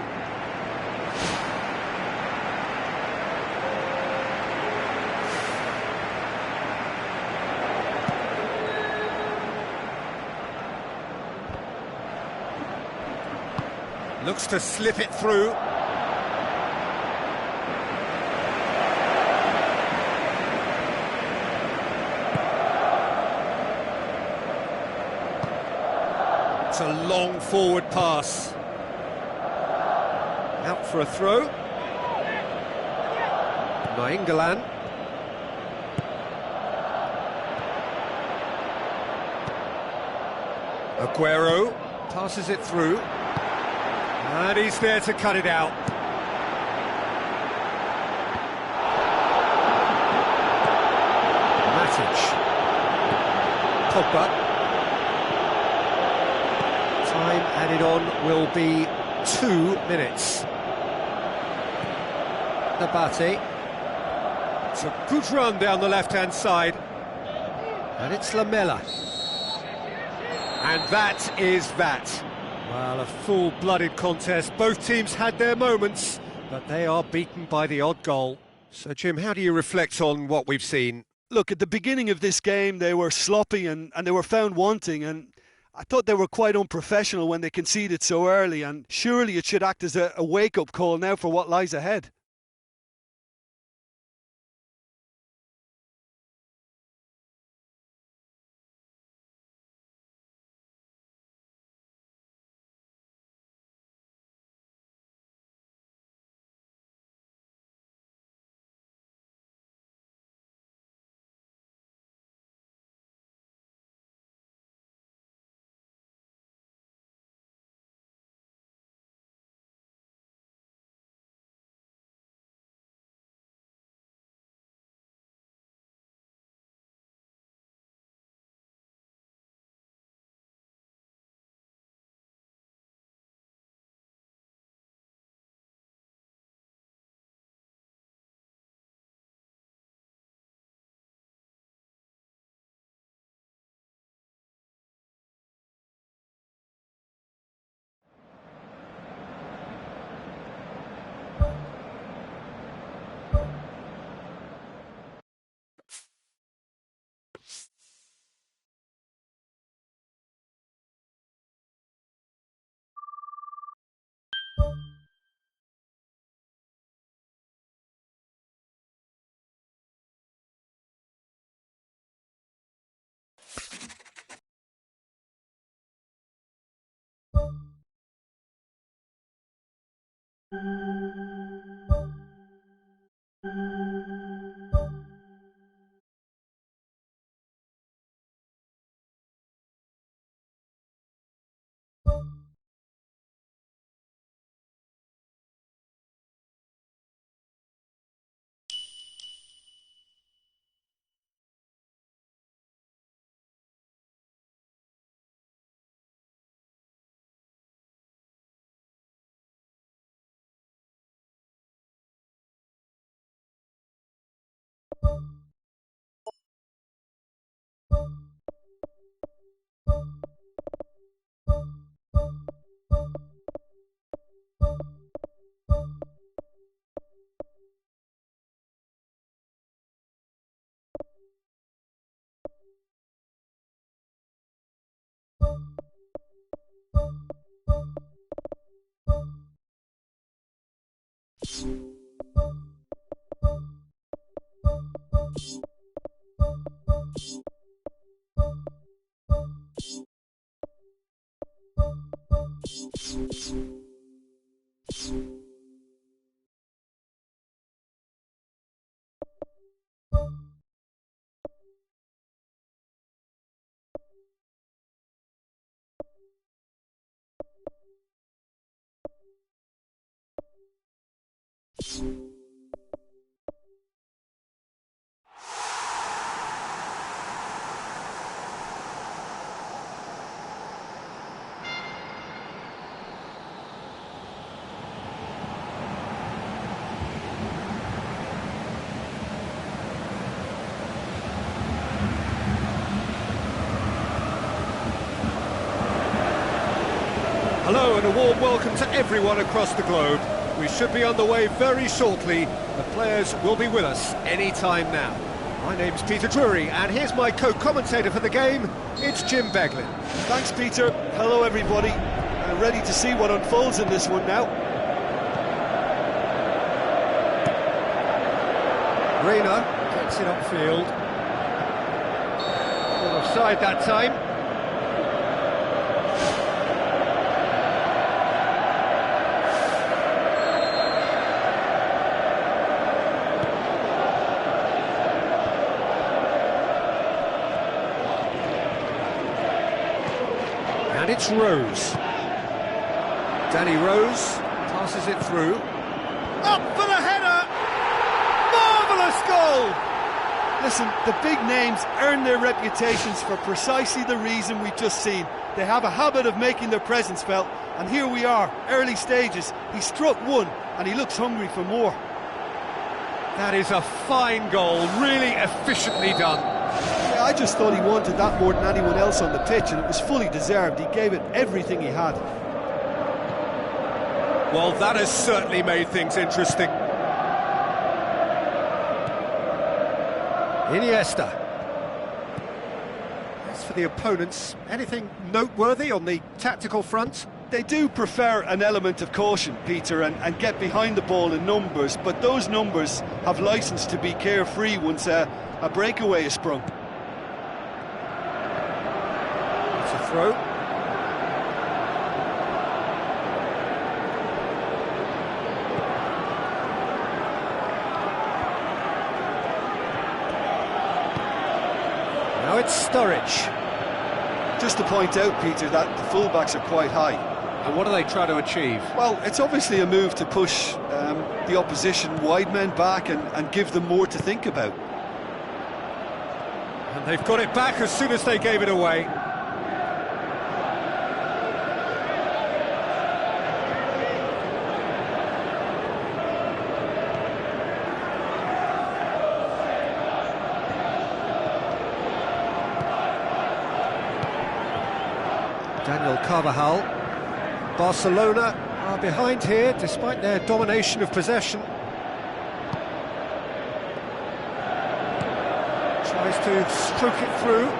[SPEAKER 1] Looks to slip it through. It's a long forward pass. Out for a throw. Nainggolan. Aguero passes it through. And he's there to cut it out. Matic. Pogba. Time added on will be 2 minutes. Nabate. It's a good run down the left-hand side. And it's Lamela. And that is that. Well, a full-blooded contest. Both teams had their moments, but they are beaten by the odd goal. So, Jim, how do you reflect on what we've seen?
[SPEAKER 2] Look, at the beginning of this game, they were sloppy and they were found wanting, and I thought they were quite unprofessional when they conceded so early, and surely it should act as a wake-up call now for what lies ahead.
[SPEAKER 1] Hello and a warm welcome to everyone across the globe. We should be on the way very shortly. The players will be with us any time now. My name's Peter Drury, and here's my co-commentator for the game. It's Jim Beglin.
[SPEAKER 2] Thanks, Peter. Hello, everybody. Ready to see what unfolds in this one now.
[SPEAKER 1] Reina gets it upfield. Not offside that time. And it's Rose. Danny Rose passes it through. Up for the header! Marvellous goal!
[SPEAKER 2] Listen, the big names earn their reputations for precisely the reason we've just seen. They have a habit of making their presence felt, and here we are, early stages. He struck one, and he looks hungry for more.
[SPEAKER 1] That is a fine goal, really efficiently done.
[SPEAKER 2] Yeah, I just thought he wanted that more than anyone else on the pitch, and it was fully deserved. He gave it everything he had.
[SPEAKER 1] Well, that has certainly made things interesting. Iniesta. As for the opponents, anything noteworthy on the tactical front?
[SPEAKER 2] They do prefer an element of caution, Peter, and get behind the ball in numbers, but those numbers have licence to be carefree once a breakaway is sprung.
[SPEAKER 1] It's a throw. Now it's Sturridge.
[SPEAKER 2] Just to point out, Peter, that the fullbacks are quite high.
[SPEAKER 1] And what are they trying to achieve?
[SPEAKER 2] Well, it's obviously a move to push the opposition wide men back and give them more to think about.
[SPEAKER 1] And they've got it back as soon as they gave it away. Daniel Carvajal. Barcelona are behind here despite their domination of possession. Tries to stroke it through.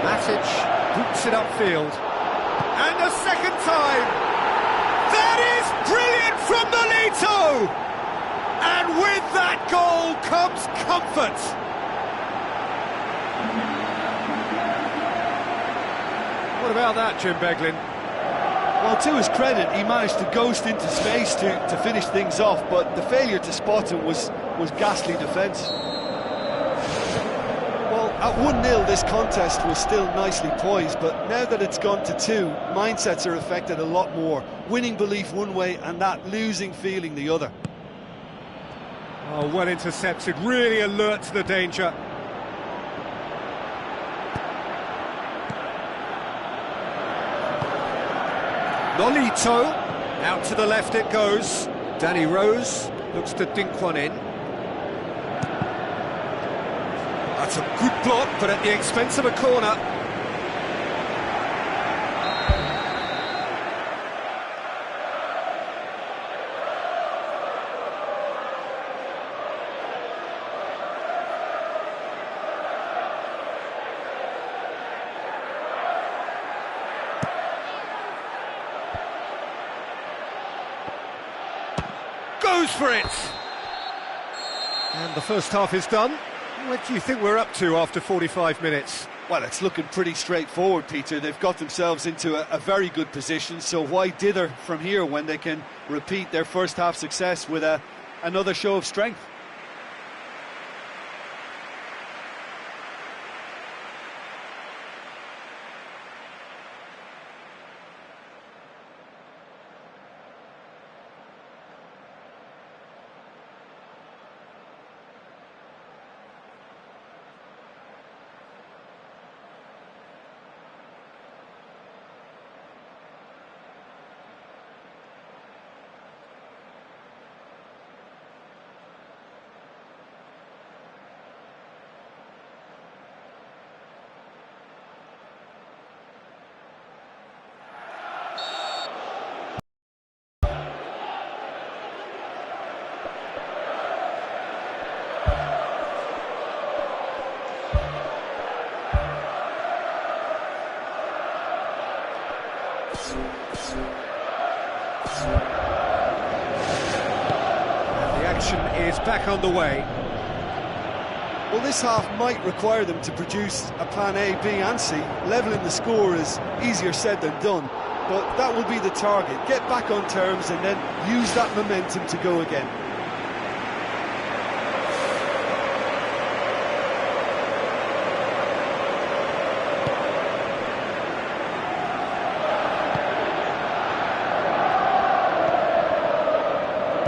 [SPEAKER 1] Matic boots it upfield. And a second time! That is brilliant from Nolito! And with that goal comes comfort! What about that, Jim Beglin?
[SPEAKER 2] Well, to his credit, he managed to ghost into space to finish things off, but the failure to spot him was ghastly defence. Well, at 1-0 this contest was still nicely poised, but now that it's gone to 2, mindsets are affected a lot more. Winning belief one way and that losing feeling the other.
[SPEAKER 1] Oh, well intercepted, really alert to the danger. Nolito, out to the left it goes. Danny Rose looks to dink one in. That's a good block, but at the expense of a corner. Goes for it! And the first half is done. What do you think we're up to after 45 minutes?
[SPEAKER 2] Well, it's looking pretty straightforward, Peter. They've got themselves into a very good position, so why dither from here when they can repeat their first half success with another show of strength?
[SPEAKER 1] The action is back underway.
[SPEAKER 2] Well, this half might require them to produce a plan A, B and C. Levelling the score is easier said than done, but that will be the target. Get back on terms and then use that momentum to go again.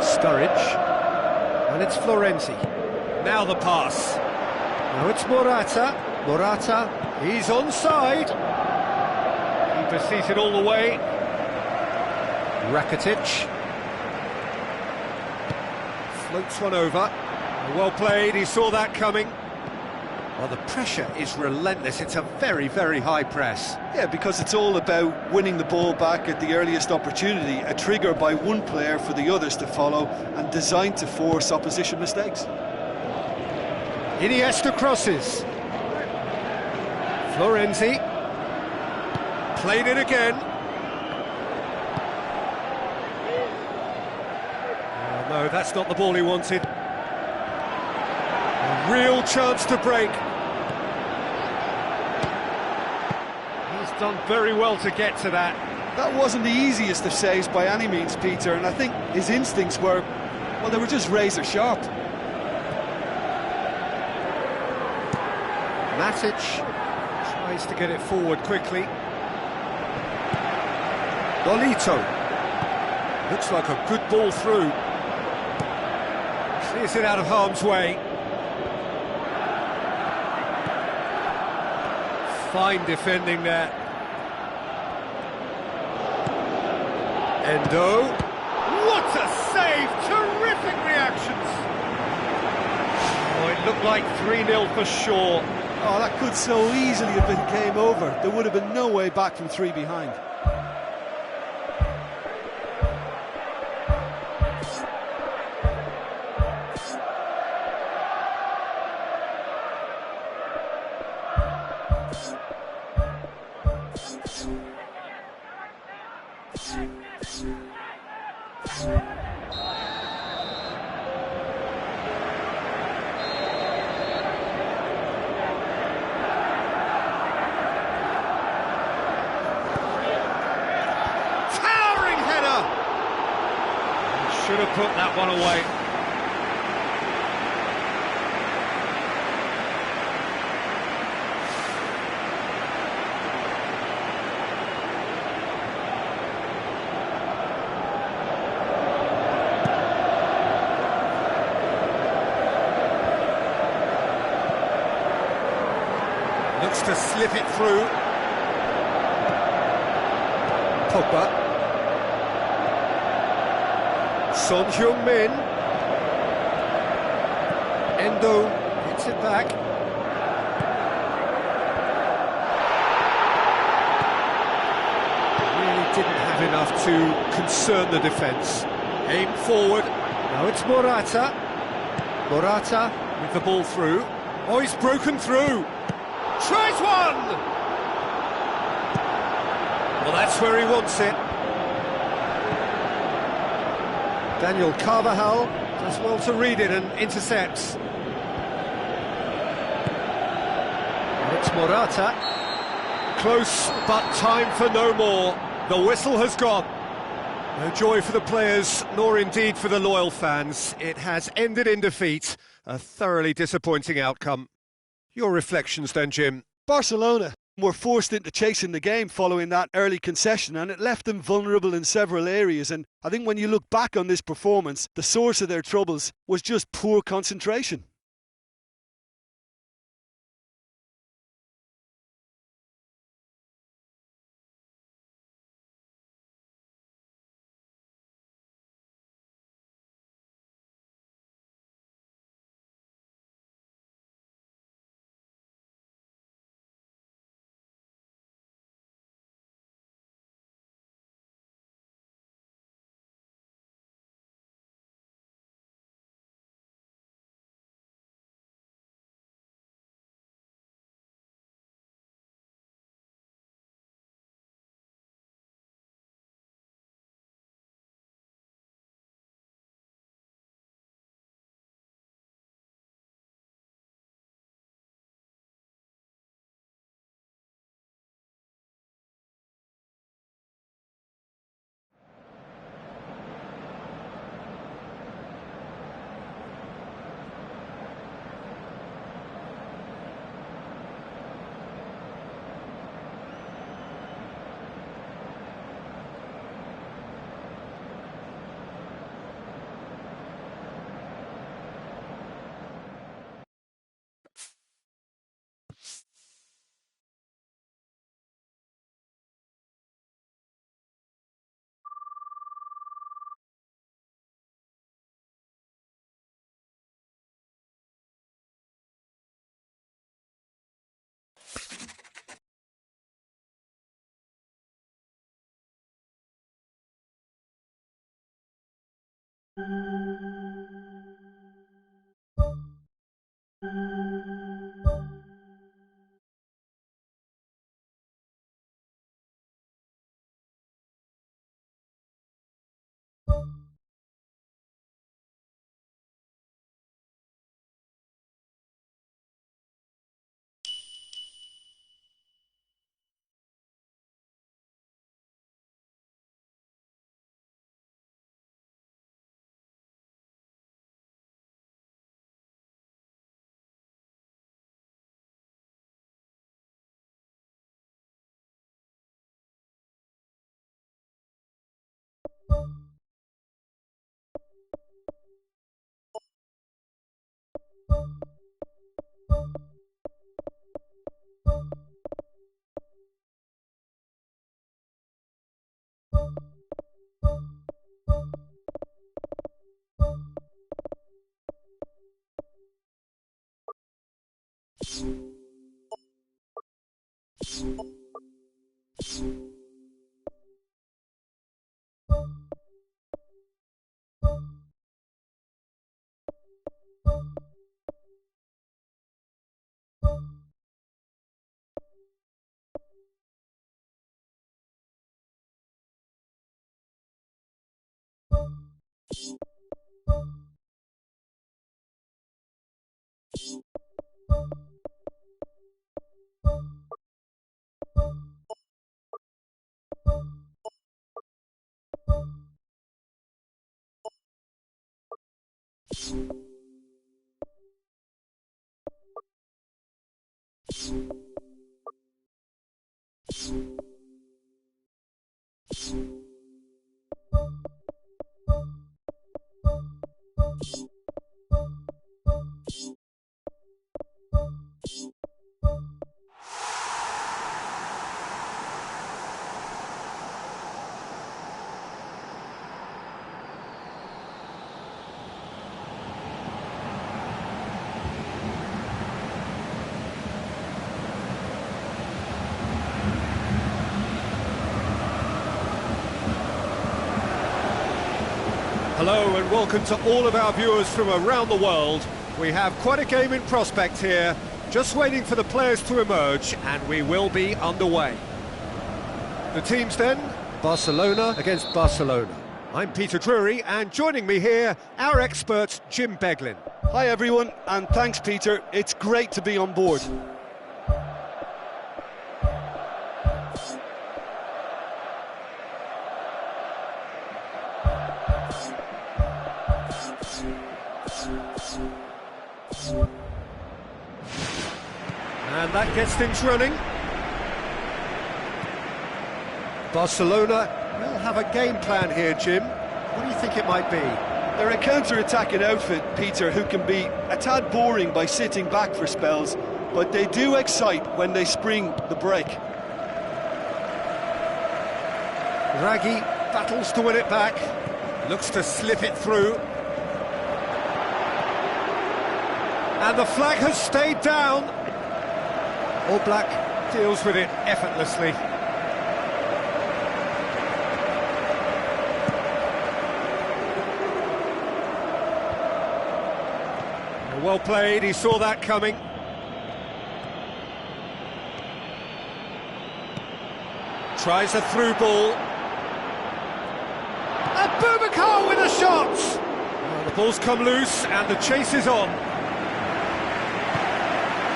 [SPEAKER 1] Sturridge, and it's Florenzi. Now the pass. Now it's Morata. Morata, he's onside. Keeper seated all the way. Rakitic. Floats one over. Well played, he saw that coming. Well, the pressure is relentless. It's a very, very high press.
[SPEAKER 2] Yeah, because it's all about winning the ball back at the earliest opportunity, a trigger by one player for the others to follow and designed to force opposition mistakes.
[SPEAKER 1] Iniesta crosses. Florenzi. Played it again. Oh, no, that's not the ball he wanted. A real chance to break. He's done very well to get to that.
[SPEAKER 2] That wasn't the easiest of saves by any means, Peter, and I think his instincts were, well, they were just razor sharp.
[SPEAKER 1] Matic tries to get it forward quickly. Nolito. Looks like a good ball through. Clears it out of harm's way. Fine defending there. Endo. What a save! Terrific reactions! Oh, it looked like 3-0 for sure.
[SPEAKER 2] Oh, that could so easily have been game over. There would have been no way back from 3 behind.
[SPEAKER 1] Towering header! Should have put that one away. Looks to slip it through. Pogba. Son Heung-min. Endo hits it back. Really didn't have enough to concern the defence. Aim forward. Now it's Morata. Morata with the ball through. Oh, he's broken through. Tries one! Well, that's where he wants it. Daniel Carvajal does well to read it and intercepts. And it's Morata. Close, but time for no more. The whistle has gone. No joy for the players, nor indeed for the loyal fans. It has ended in defeat. A thoroughly disappointing outcome. Your reflections then, Jim?
[SPEAKER 2] Barcelona were forced into chasing the game following that early concession, and it left them vulnerable in several areas. And I think when you look back on this performance, the source of their troubles was just poor concentration.
[SPEAKER 1] Hello and welcome to all of our viewers from around the world. We have quite a game in prospect here, just waiting for the players to emerge, and we will be underway. The teams then, Barcelona against Barcelona. I'm Peter Drury, and joining me here, our expert Jim Beglin.
[SPEAKER 2] Hi everyone, and thanks Peter, it's great to be on board.
[SPEAKER 1] And that gets things running. Barcelona will have a game plan here, Jim. What do you think it might be?
[SPEAKER 2] They're a counter-attacking outfit, Peter, who can be a tad boring by sitting back for spells, but they do excite when they spring the break.
[SPEAKER 1] Raggi battles to win it back, looks to slip it through. And the flag has stayed down. All Black deals with it effortlessly. Well played, he saw that coming. Tries a through ball. And Boubacar with a shot! Well, the ball's come loose and the chase is on.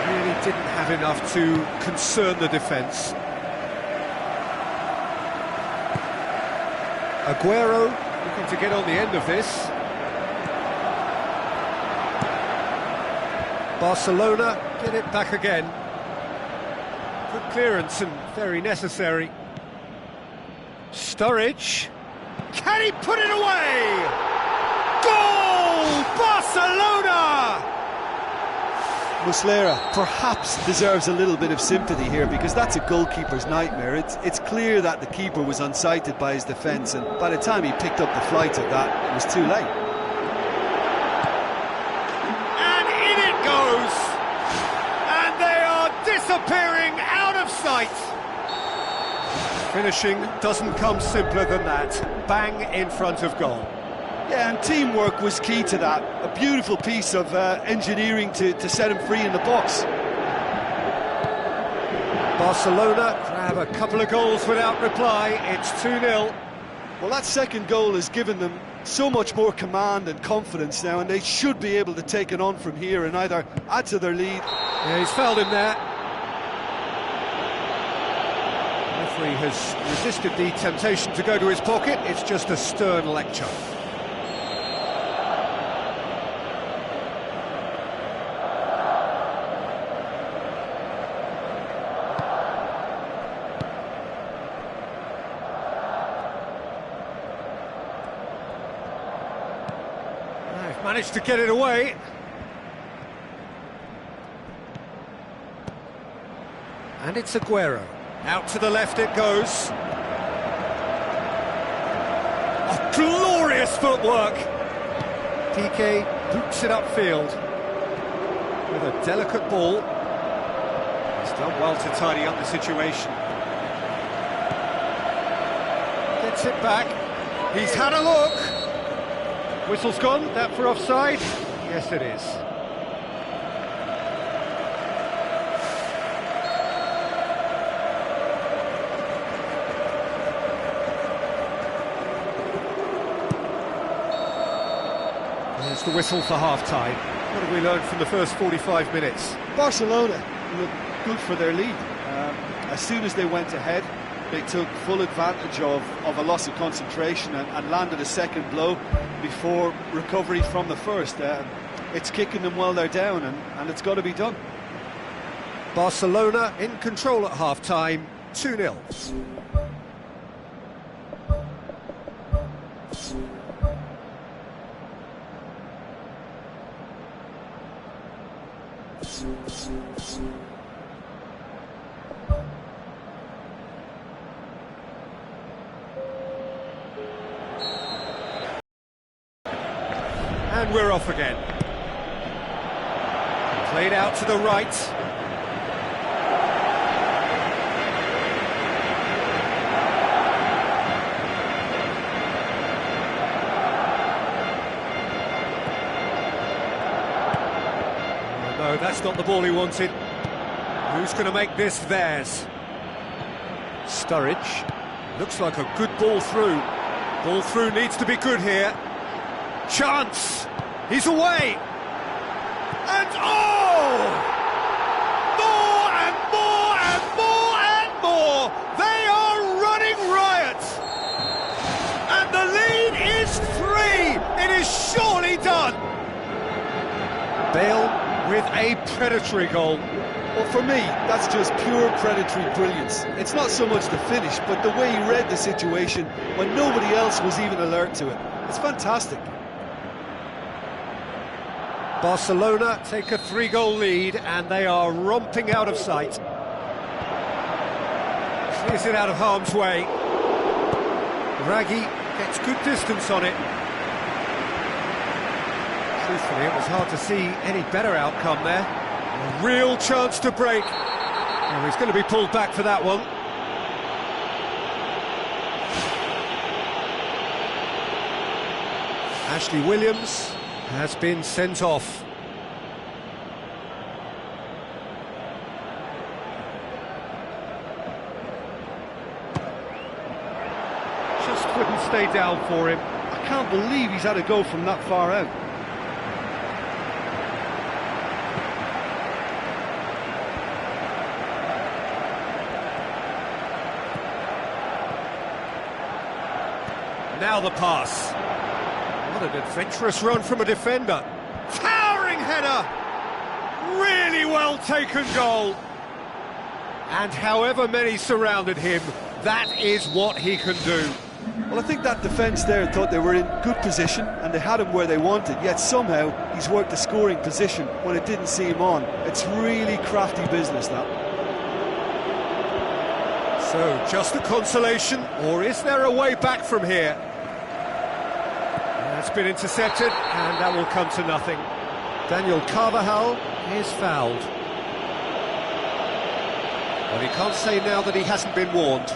[SPEAKER 1] Really didn't have enough to concern the defence. Aguero looking to get on the end of this. Barcelona get it back again. Good clearance and very necessary. Sturridge. Can he put it away? Goal! Barcelona!
[SPEAKER 2] Muslera perhaps deserves a little bit of sympathy here because that's a goalkeeper's nightmare. It's clear that the keeper was unsighted by his defence, and by the time he picked up the flight of that, it was too late.
[SPEAKER 1] And in it goes! And they are disappearing out of sight! Finishing doesn't come simpler than that. Bang in front of goal.
[SPEAKER 2] Yeah, and teamwork was key to that. A beautiful piece of engineering to set him free in the box.
[SPEAKER 1] Barcelona grab a couple of goals without reply. It's 2-0.
[SPEAKER 2] Well, that second goal has given them so much more command and confidence now, and they should be able to take it on from here and either add to their lead.
[SPEAKER 1] Yeah, he's fouled him there. The referee has resisted the temptation to go to his pocket. It's just a stern lecture. Managed to get it away. And it's Aguero. Out to the left it goes. Oh, glorious footwork! PK boots it upfield with a delicate ball. He's done well to tidy up the situation. Gets it back. He's had a look. Whistle's gone, that for offside? Yes, it is. There's the whistle for half-time. What have we learned from the first 45 minutes?
[SPEAKER 2] Barcelona looked good for their lead. As soon as they went ahead, They took full advantage of a loss of concentration and landed a second blow before recovery from the first. It's kicking them while they're down, and it's got to be done.
[SPEAKER 1] Barcelona in control at half-time, 2-0. And we're off again. Played out to the right. No, that's not the ball he wanted. Who's going to make this theirs? Sturridge. Looks like a good ball through. Ball through needs to be good here. Chance! He's away! And oh! More and more and more and more! They are running riot! And the lead is 3! It is surely done! Bale with a predatory goal.
[SPEAKER 2] Well, for me, that's just pure predatory brilliance. It's not so much the finish, but the way he read the situation when nobody else was even alert to it. It's fantastic.
[SPEAKER 1] Barcelona take a 3-goal lead and they are romping out of sight. Clears it out of harm's way. Raggi gets good distance on it. Truthfully, it was hard to see any better outcome there. A real chance to break. Oh, he's going to be pulled back for that one. Ashley Williams has been sent off. Just couldn't stay down for him.
[SPEAKER 2] I can't believe he's had to go from that far out.
[SPEAKER 1] Now the pass. What an adventurous run from a defender. Towering header! Really well taken goal. And however many surrounded him, that is what he can do.
[SPEAKER 2] Well, I think that defence there thought they were in good position and they had him where they wanted, yet somehow he's worked the scoring position when it didn't see him on. It's really crafty business, that.
[SPEAKER 1] So, just a consolation, or is there a way back from here? That's been intercepted, and that will come to nothing. Daniel Carvajal is fouled. Well, he can't say now that he hasn't been warned.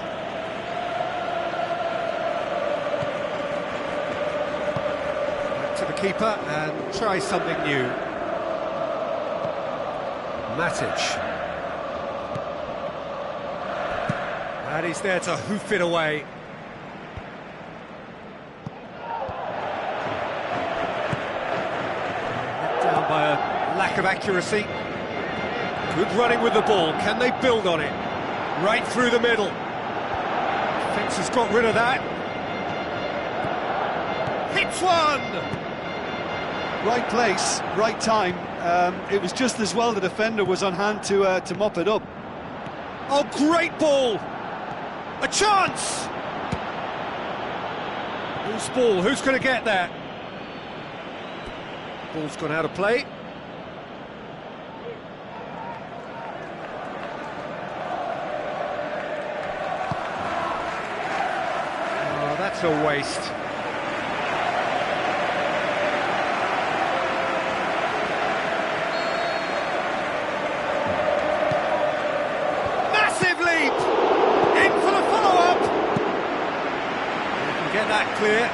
[SPEAKER 1] Back to the keeper and try something new. Matic. And he's there to hoof it away. Down by a lack of accuracy. Good running with the ball. Can they build on it? Right through the middle. Defence has got rid of that. Hits one!
[SPEAKER 2] Right place, right time. It was just as well the defender was on hand to mop it up.
[SPEAKER 1] Oh, great ball! A chance! Loose ball, who's going to get that? Ball's gone out of play. Oh, that's a waste. Massive leap! In for the follow-up! They can get that clear.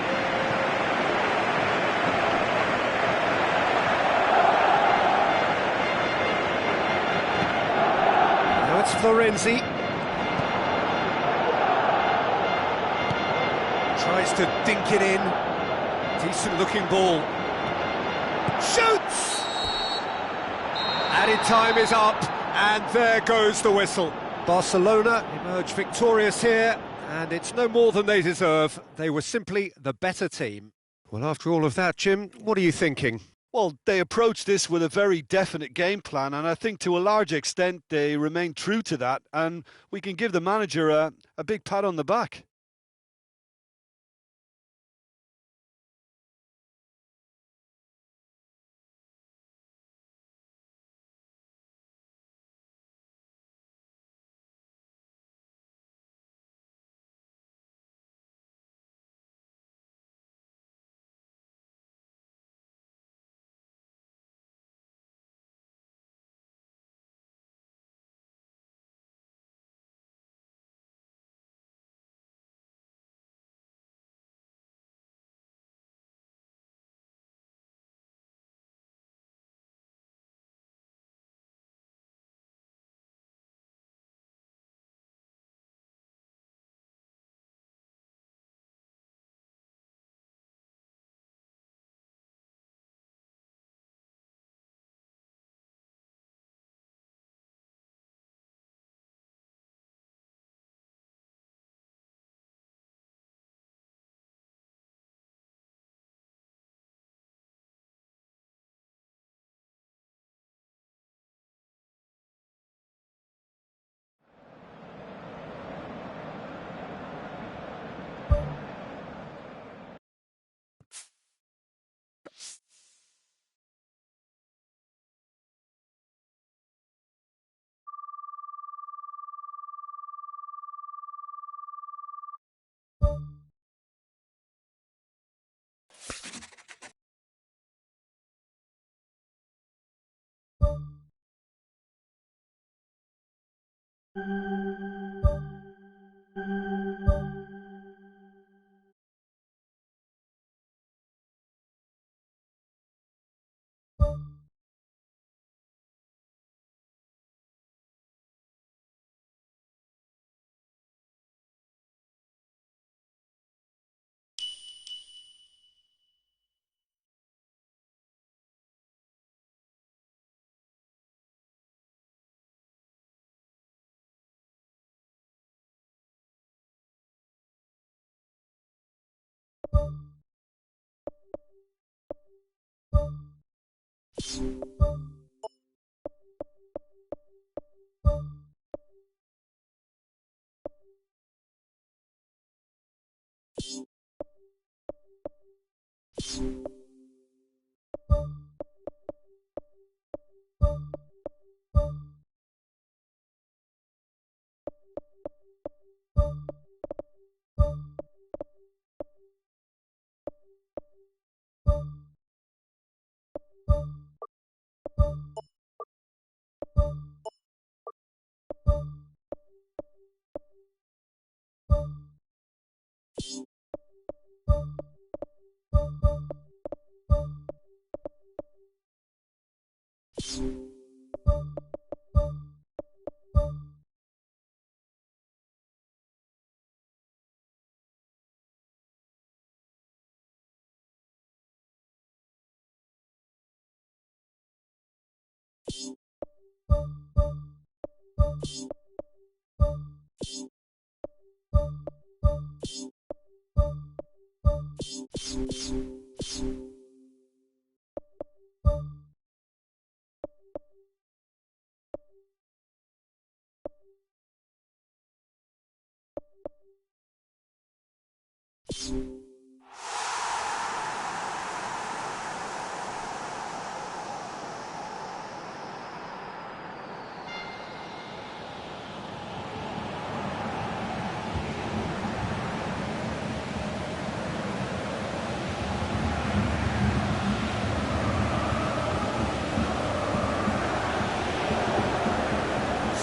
[SPEAKER 1] Florenzi tries to dink it in. Decent looking ball. Shoots! Added time is up, and there goes the whistle. Barcelona emerge victorious here, and it's no more than they deserve. They were simply the better team. Well, after all of that, Jim, what are you thinking?
[SPEAKER 2] Well, they approached this with a very definite game plan, and I think to a large extent they remained true to that, and we can give the manager a big pat on the back.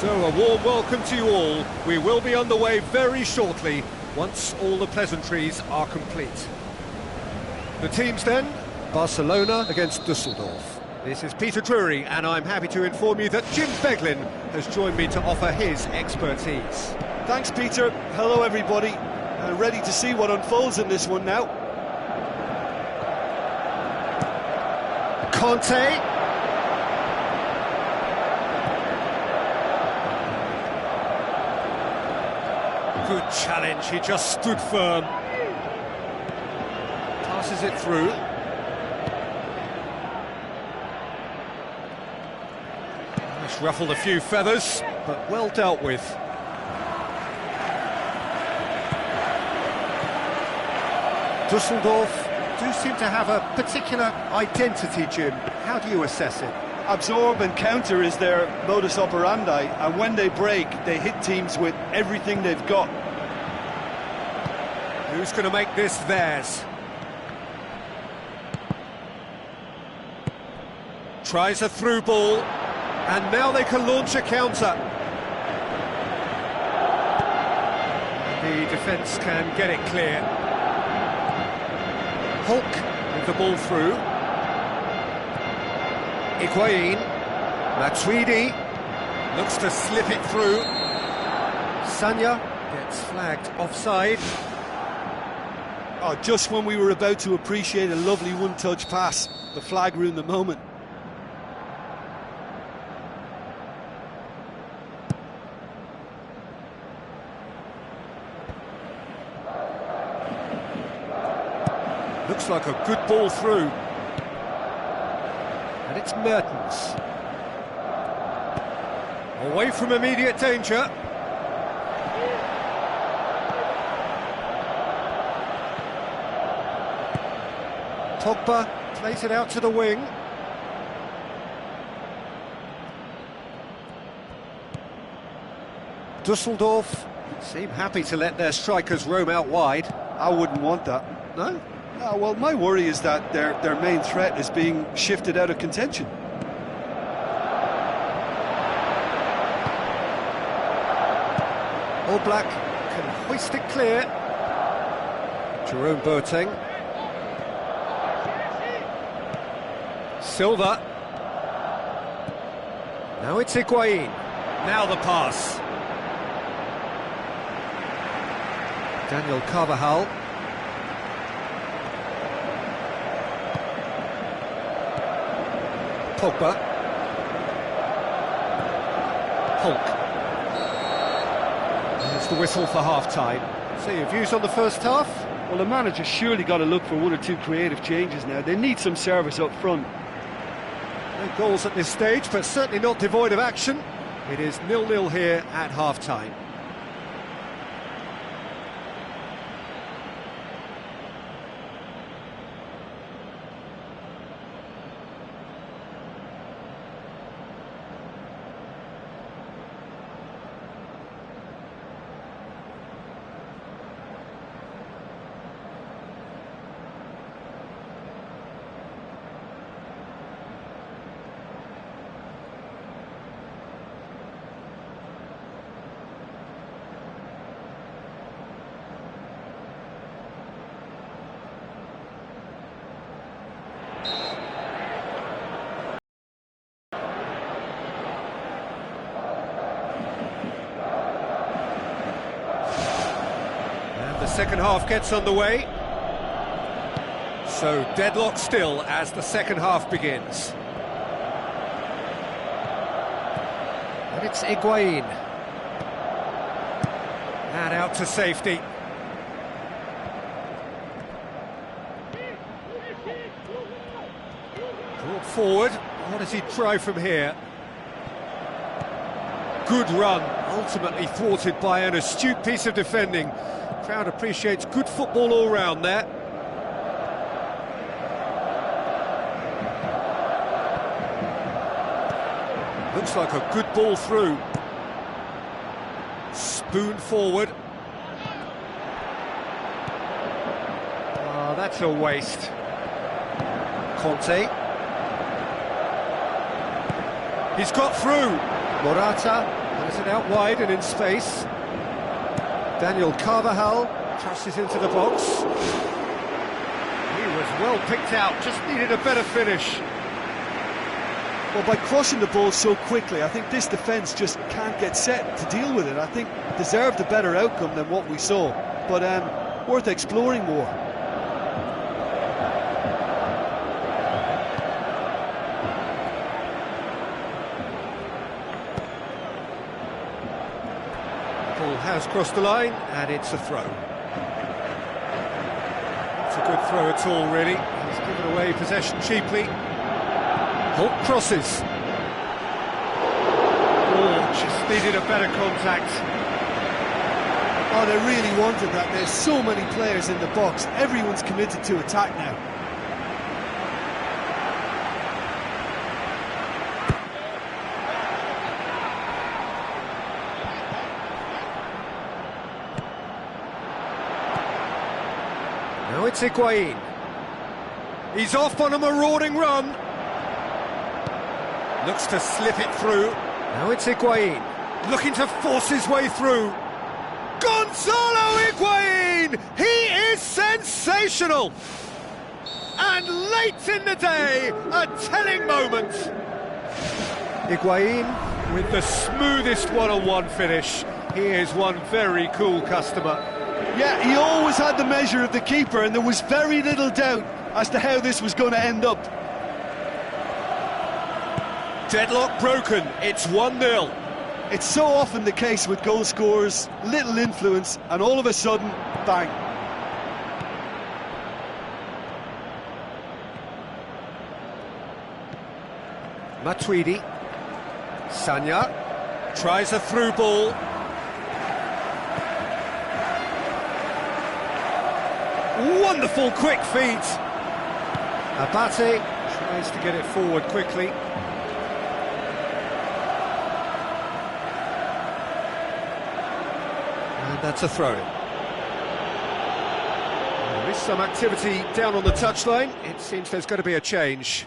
[SPEAKER 1] So a warm welcome to you all. We will be on the way very shortly, once all the pleasantries are complete. The teams then, Barcelona against Dusseldorf. This is Peter Drury, and I'm happy to inform you that Jim Beglin has joined me to offer his expertise.
[SPEAKER 2] Thanks, Peter. Hello, everybody. Ready to see what unfolds in this one now.
[SPEAKER 1] Good challenge, he just stood firm. Passes it through. It's ruffled a few feathers, but well dealt with. Dusseldorf do seem to have a particular identity, Jim. How do you assess it?
[SPEAKER 2] Absorb and counter is their modus operandi, and when they break, they hit teams with everything they've got.
[SPEAKER 1] Who's going to make this theirs? Tries a through ball, and now they can launch a counter. The defence can get it clear. Hulk with the ball through. Higuain, Matuidi looks to slip it through. Sanya gets flagged offside.
[SPEAKER 2] Oh, just when we were about to appreciate a lovely one-touch pass, the flag ruined the moment.
[SPEAKER 1] Looks like a good ball through. And it's Mertens. Away from immediate danger. Pogba plays it out to the wing. Dusseldorf seem happy to let their strikers roam out wide.
[SPEAKER 2] I wouldn't want that.
[SPEAKER 1] No?
[SPEAKER 2] Well, my worry is that their main threat is being shifted out of contention.
[SPEAKER 1] All Black can hoist it clear. Jerome Boateng. Silva. Now it's Higuain. Now the pass. Daniel Carvajal. Pogba. Hulk. There's the whistle for half-time. So your views on the first half?
[SPEAKER 2] Well, the manager's surely got to look for one or two creative changes now. They need some service up front.
[SPEAKER 1] No goals at this stage, but certainly not devoid of action. It is 0-0 here at half-time. The second half gets underway. So deadlock still as the second half begins. And it's Higuain. And out to safety. Brought forward. What does he try from here? Good run, ultimately thwarted by an astute piece of defending. Crowd appreciates good football all round there. Looks like a good ball through. Spoon forward. Oh, that's a waste. Conte. He's got through. Morata has it out wide and in space. Daniel Carvajal crosses into the box. He was well picked out, just needed a better finish.
[SPEAKER 2] Well, by crushing the ball so quickly, I think this defence just can't get set to deal with it. I think deserved a better outcome than what we saw, but worth exploring more.
[SPEAKER 1] has crossed the line, and it's a throw. It's a good throw at all, really. He's given away possession cheaply. Holt crosses. Oh, just needed a better contact.
[SPEAKER 2] Oh, they really wanted that. There's so many players in the box. Everyone's committed to attack now.
[SPEAKER 1] Now it's Higuain. He's off on a marauding run. Looks to slip it through. Now it's Higuain, looking to force his way through. Gonzalo Higuain! He is sensational! And late in the day, a telling moment. Higuain with the smoothest one-on-one finish. He is one very cool customer.
[SPEAKER 2] Yeah, he always had the measure of the keeper, and there was very little doubt as to how this was going to end up.
[SPEAKER 1] Deadlock broken, it's 1-0.
[SPEAKER 2] It's so often the case with goal scorers, little influence, and all of a sudden, bang.
[SPEAKER 1] Matuidi. Sanya tries a through ball. Wonderful quick feet. Abate tries to get it forward quickly. And that's a throw-in. There is some activity down on the touchline. It seems there's going to be a change.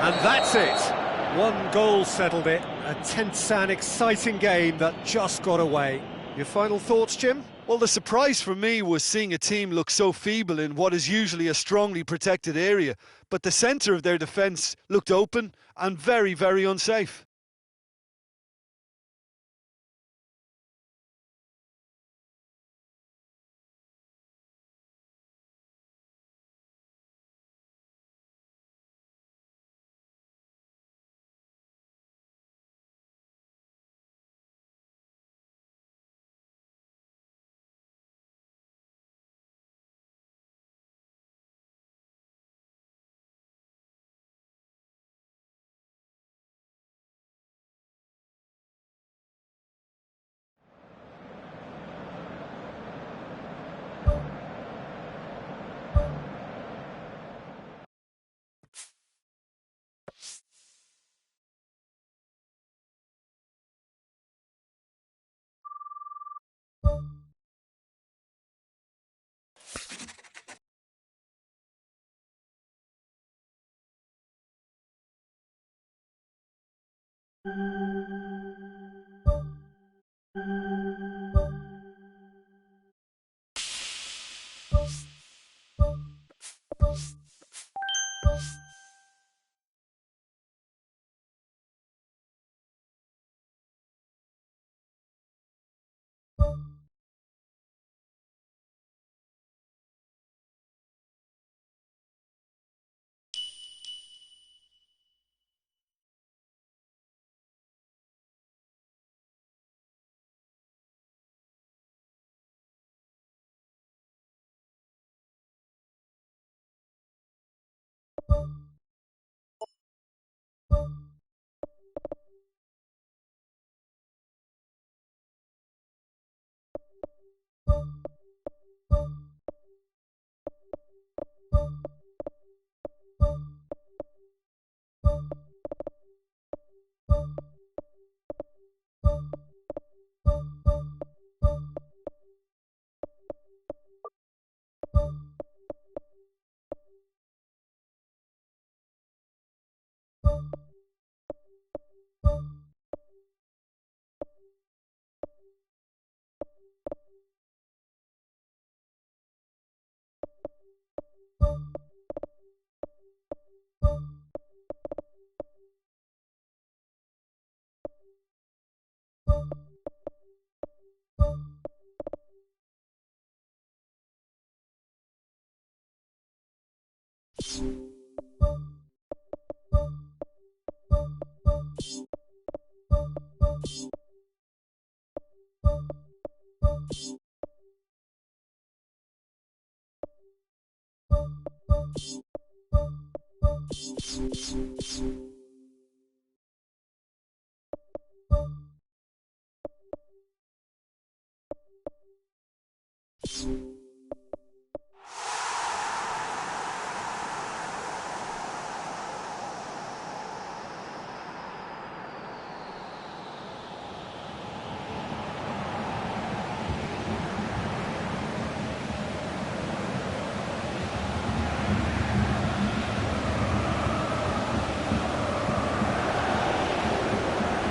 [SPEAKER 1] And that's it. One goal settled it. A tense and exciting game that just got away. Your final thoughts, Jim?
[SPEAKER 2] Well, the surprise for me was seeing a team look so feeble in what is usually a strongly protected area, but the centre of their defence looked open and very, very unsafe.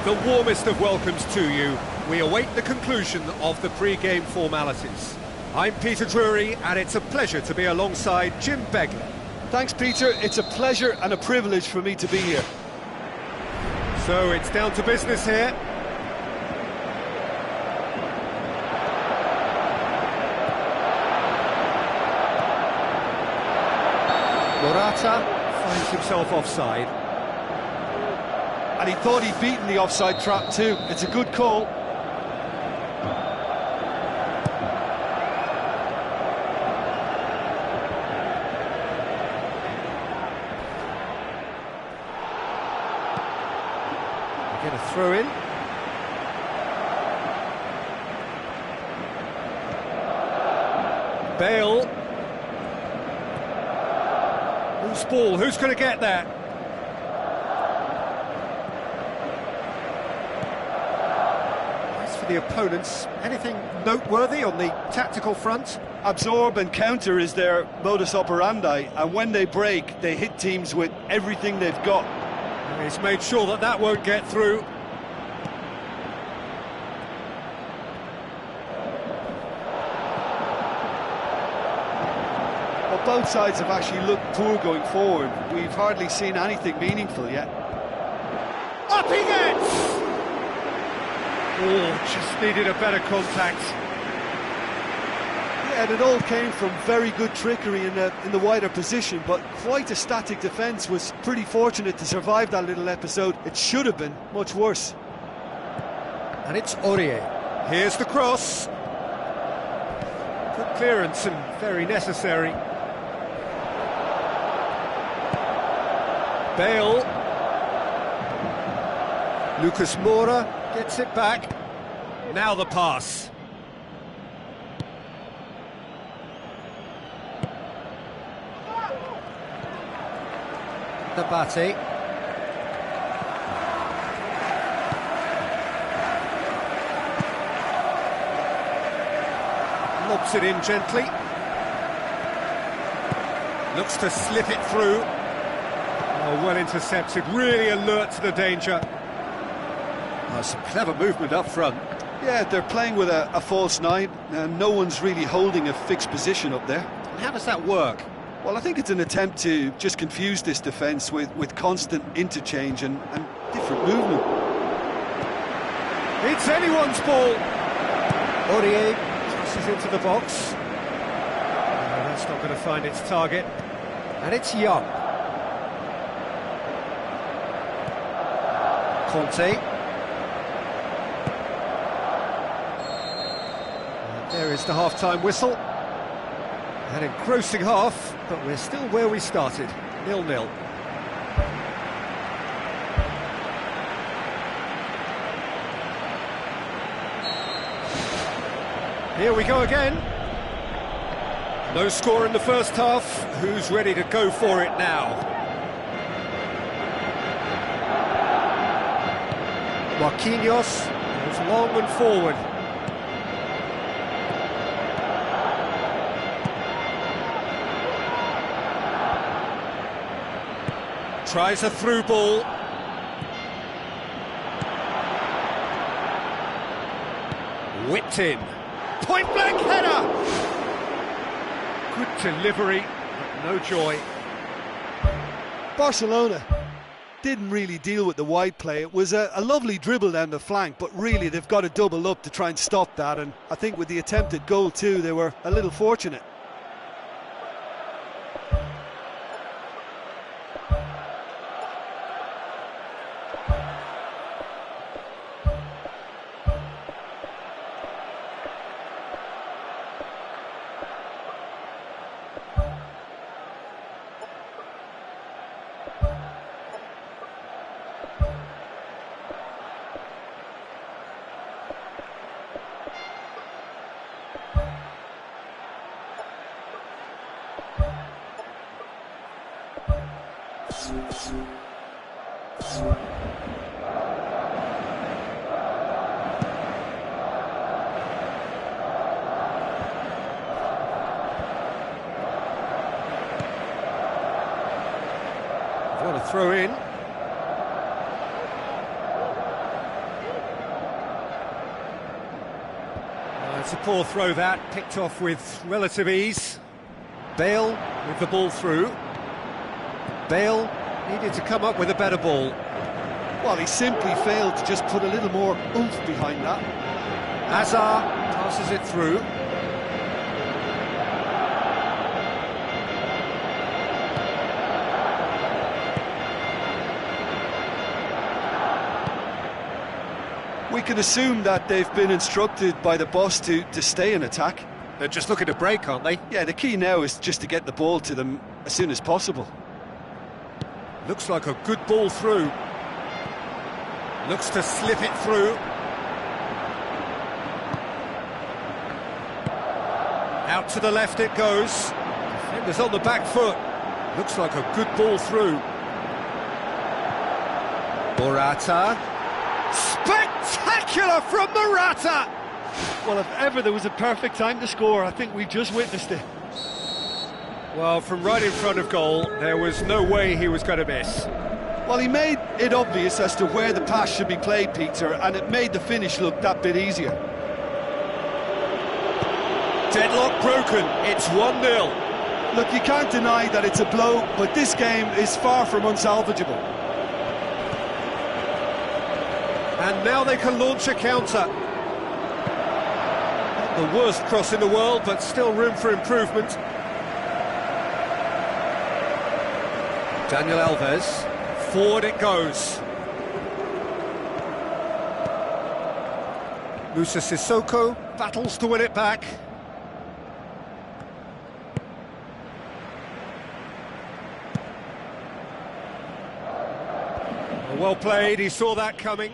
[SPEAKER 1] The warmest of welcomes to you. We await the conclusion of the pre-game formalities. I'm Peter Drury, and it's a pleasure to be alongside Jim Begley.
[SPEAKER 2] Thanks, Peter. It's a pleasure and a privilege for me to be here.
[SPEAKER 1] So it's down to business here. Morata finds himself offside.
[SPEAKER 2] And he thought he'd beaten the offside trap too. It's a good call.
[SPEAKER 1] Get a throw in. Bale. Who's ball? Who's going to get that? As for the opponents, anything noteworthy on the tactical front?
[SPEAKER 2] Absorb and counter is their modus operandi, and when they break, they hit teams with everything they've got.
[SPEAKER 1] He's made sure that that won't get through.
[SPEAKER 2] Well, both sides have actually looked poor going forward. We've hardly seen anything meaningful yet.
[SPEAKER 1] Up he gets! Oh, just needed a better contact.
[SPEAKER 2] Yeah, and it all came from very good trickery in the wider position, but quite a static defence. Was pretty fortunate to survive that little episode. It should have been much worse.
[SPEAKER 1] And it's Aurier. Here's the cross. Good clearance and very necessary. Bale. Lucas Moura gets it back. Now the pass. Nabate. Lobs it in gently. Looks to slip it through. Oh, well intercepted, really alert to the danger. Oh, some clever movement up front.
[SPEAKER 2] Yeah, they're playing with a false nine, and no one's really holding a fixed position up there.
[SPEAKER 1] How does that work?
[SPEAKER 2] Well, I think it's an attempt to just confuse this defence with constant interchange and different movement.
[SPEAKER 1] It's anyone's ball. Aurier crosses into the box. No, that's not going to find its target. And it's Young. Conte. And there is the half-time whistle. An engrossing half, but we're still where we started, 0-0. Here we go again. No score in the first half. Who's ready to go for it now? Marquinhos goes long and forward. Tries a through ball. Whipped in. Point blank header! Good delivery, but no joy.
[SPEAKER 2] Barcelona didn't really deal with the wide play. It was a lovely dribble down the flank, but really they've got to double up to try and stop that, and I think with the attempted goal too, they were a little fortunate.
[SPEAKER 1] What a throw in. It's a poor throw that, picked off with relative ease. Bale with the ball through. Bale needed to come up with a better ball.
[SPEAKER 2] Well, he simply failed to just put a little more oomph behind that.
[SPEAKER 1] Hazard passes it through.
[SPEAKER 2] We can assume that they've been instructed by the boss to stay in attack.
[SPEAKER 1] They're just looking to break, aren't they?
[SPEAKER 2] Yeah, the key now is just to get the ball to them as soon as possible.
[SPEAKER 1] Looks like a good ball through. Looks to slip it through. Out to the left it goes. Defender's on the back foot. Looks like a good ball through. Morata. Spectacular from Morata!
[SPEAKER 2] Well, if ever there was a perfect time to score, I think we've just witnessed it.
[SPEAKER 1] Well, from right in front of goal, there was no way he was going to miss.
[SPEAKER 2] Well, he made it obvious as to where the pass should be played, Peter, and it made the finish look that bit easier.
[SPEAKER 1] Deadlock broken, it's 1-0.
[SPEAKER 2] Look, you can't deny that it's a blow, but this game is far from unsalvageable.
[SPEAKER 1] And now they can launch a counter. Not the worst cross in the world, but still room for improvement. Daniel Alves, forward it goes. Musa Sissoko battles to win it back. Well played, he saw that coming.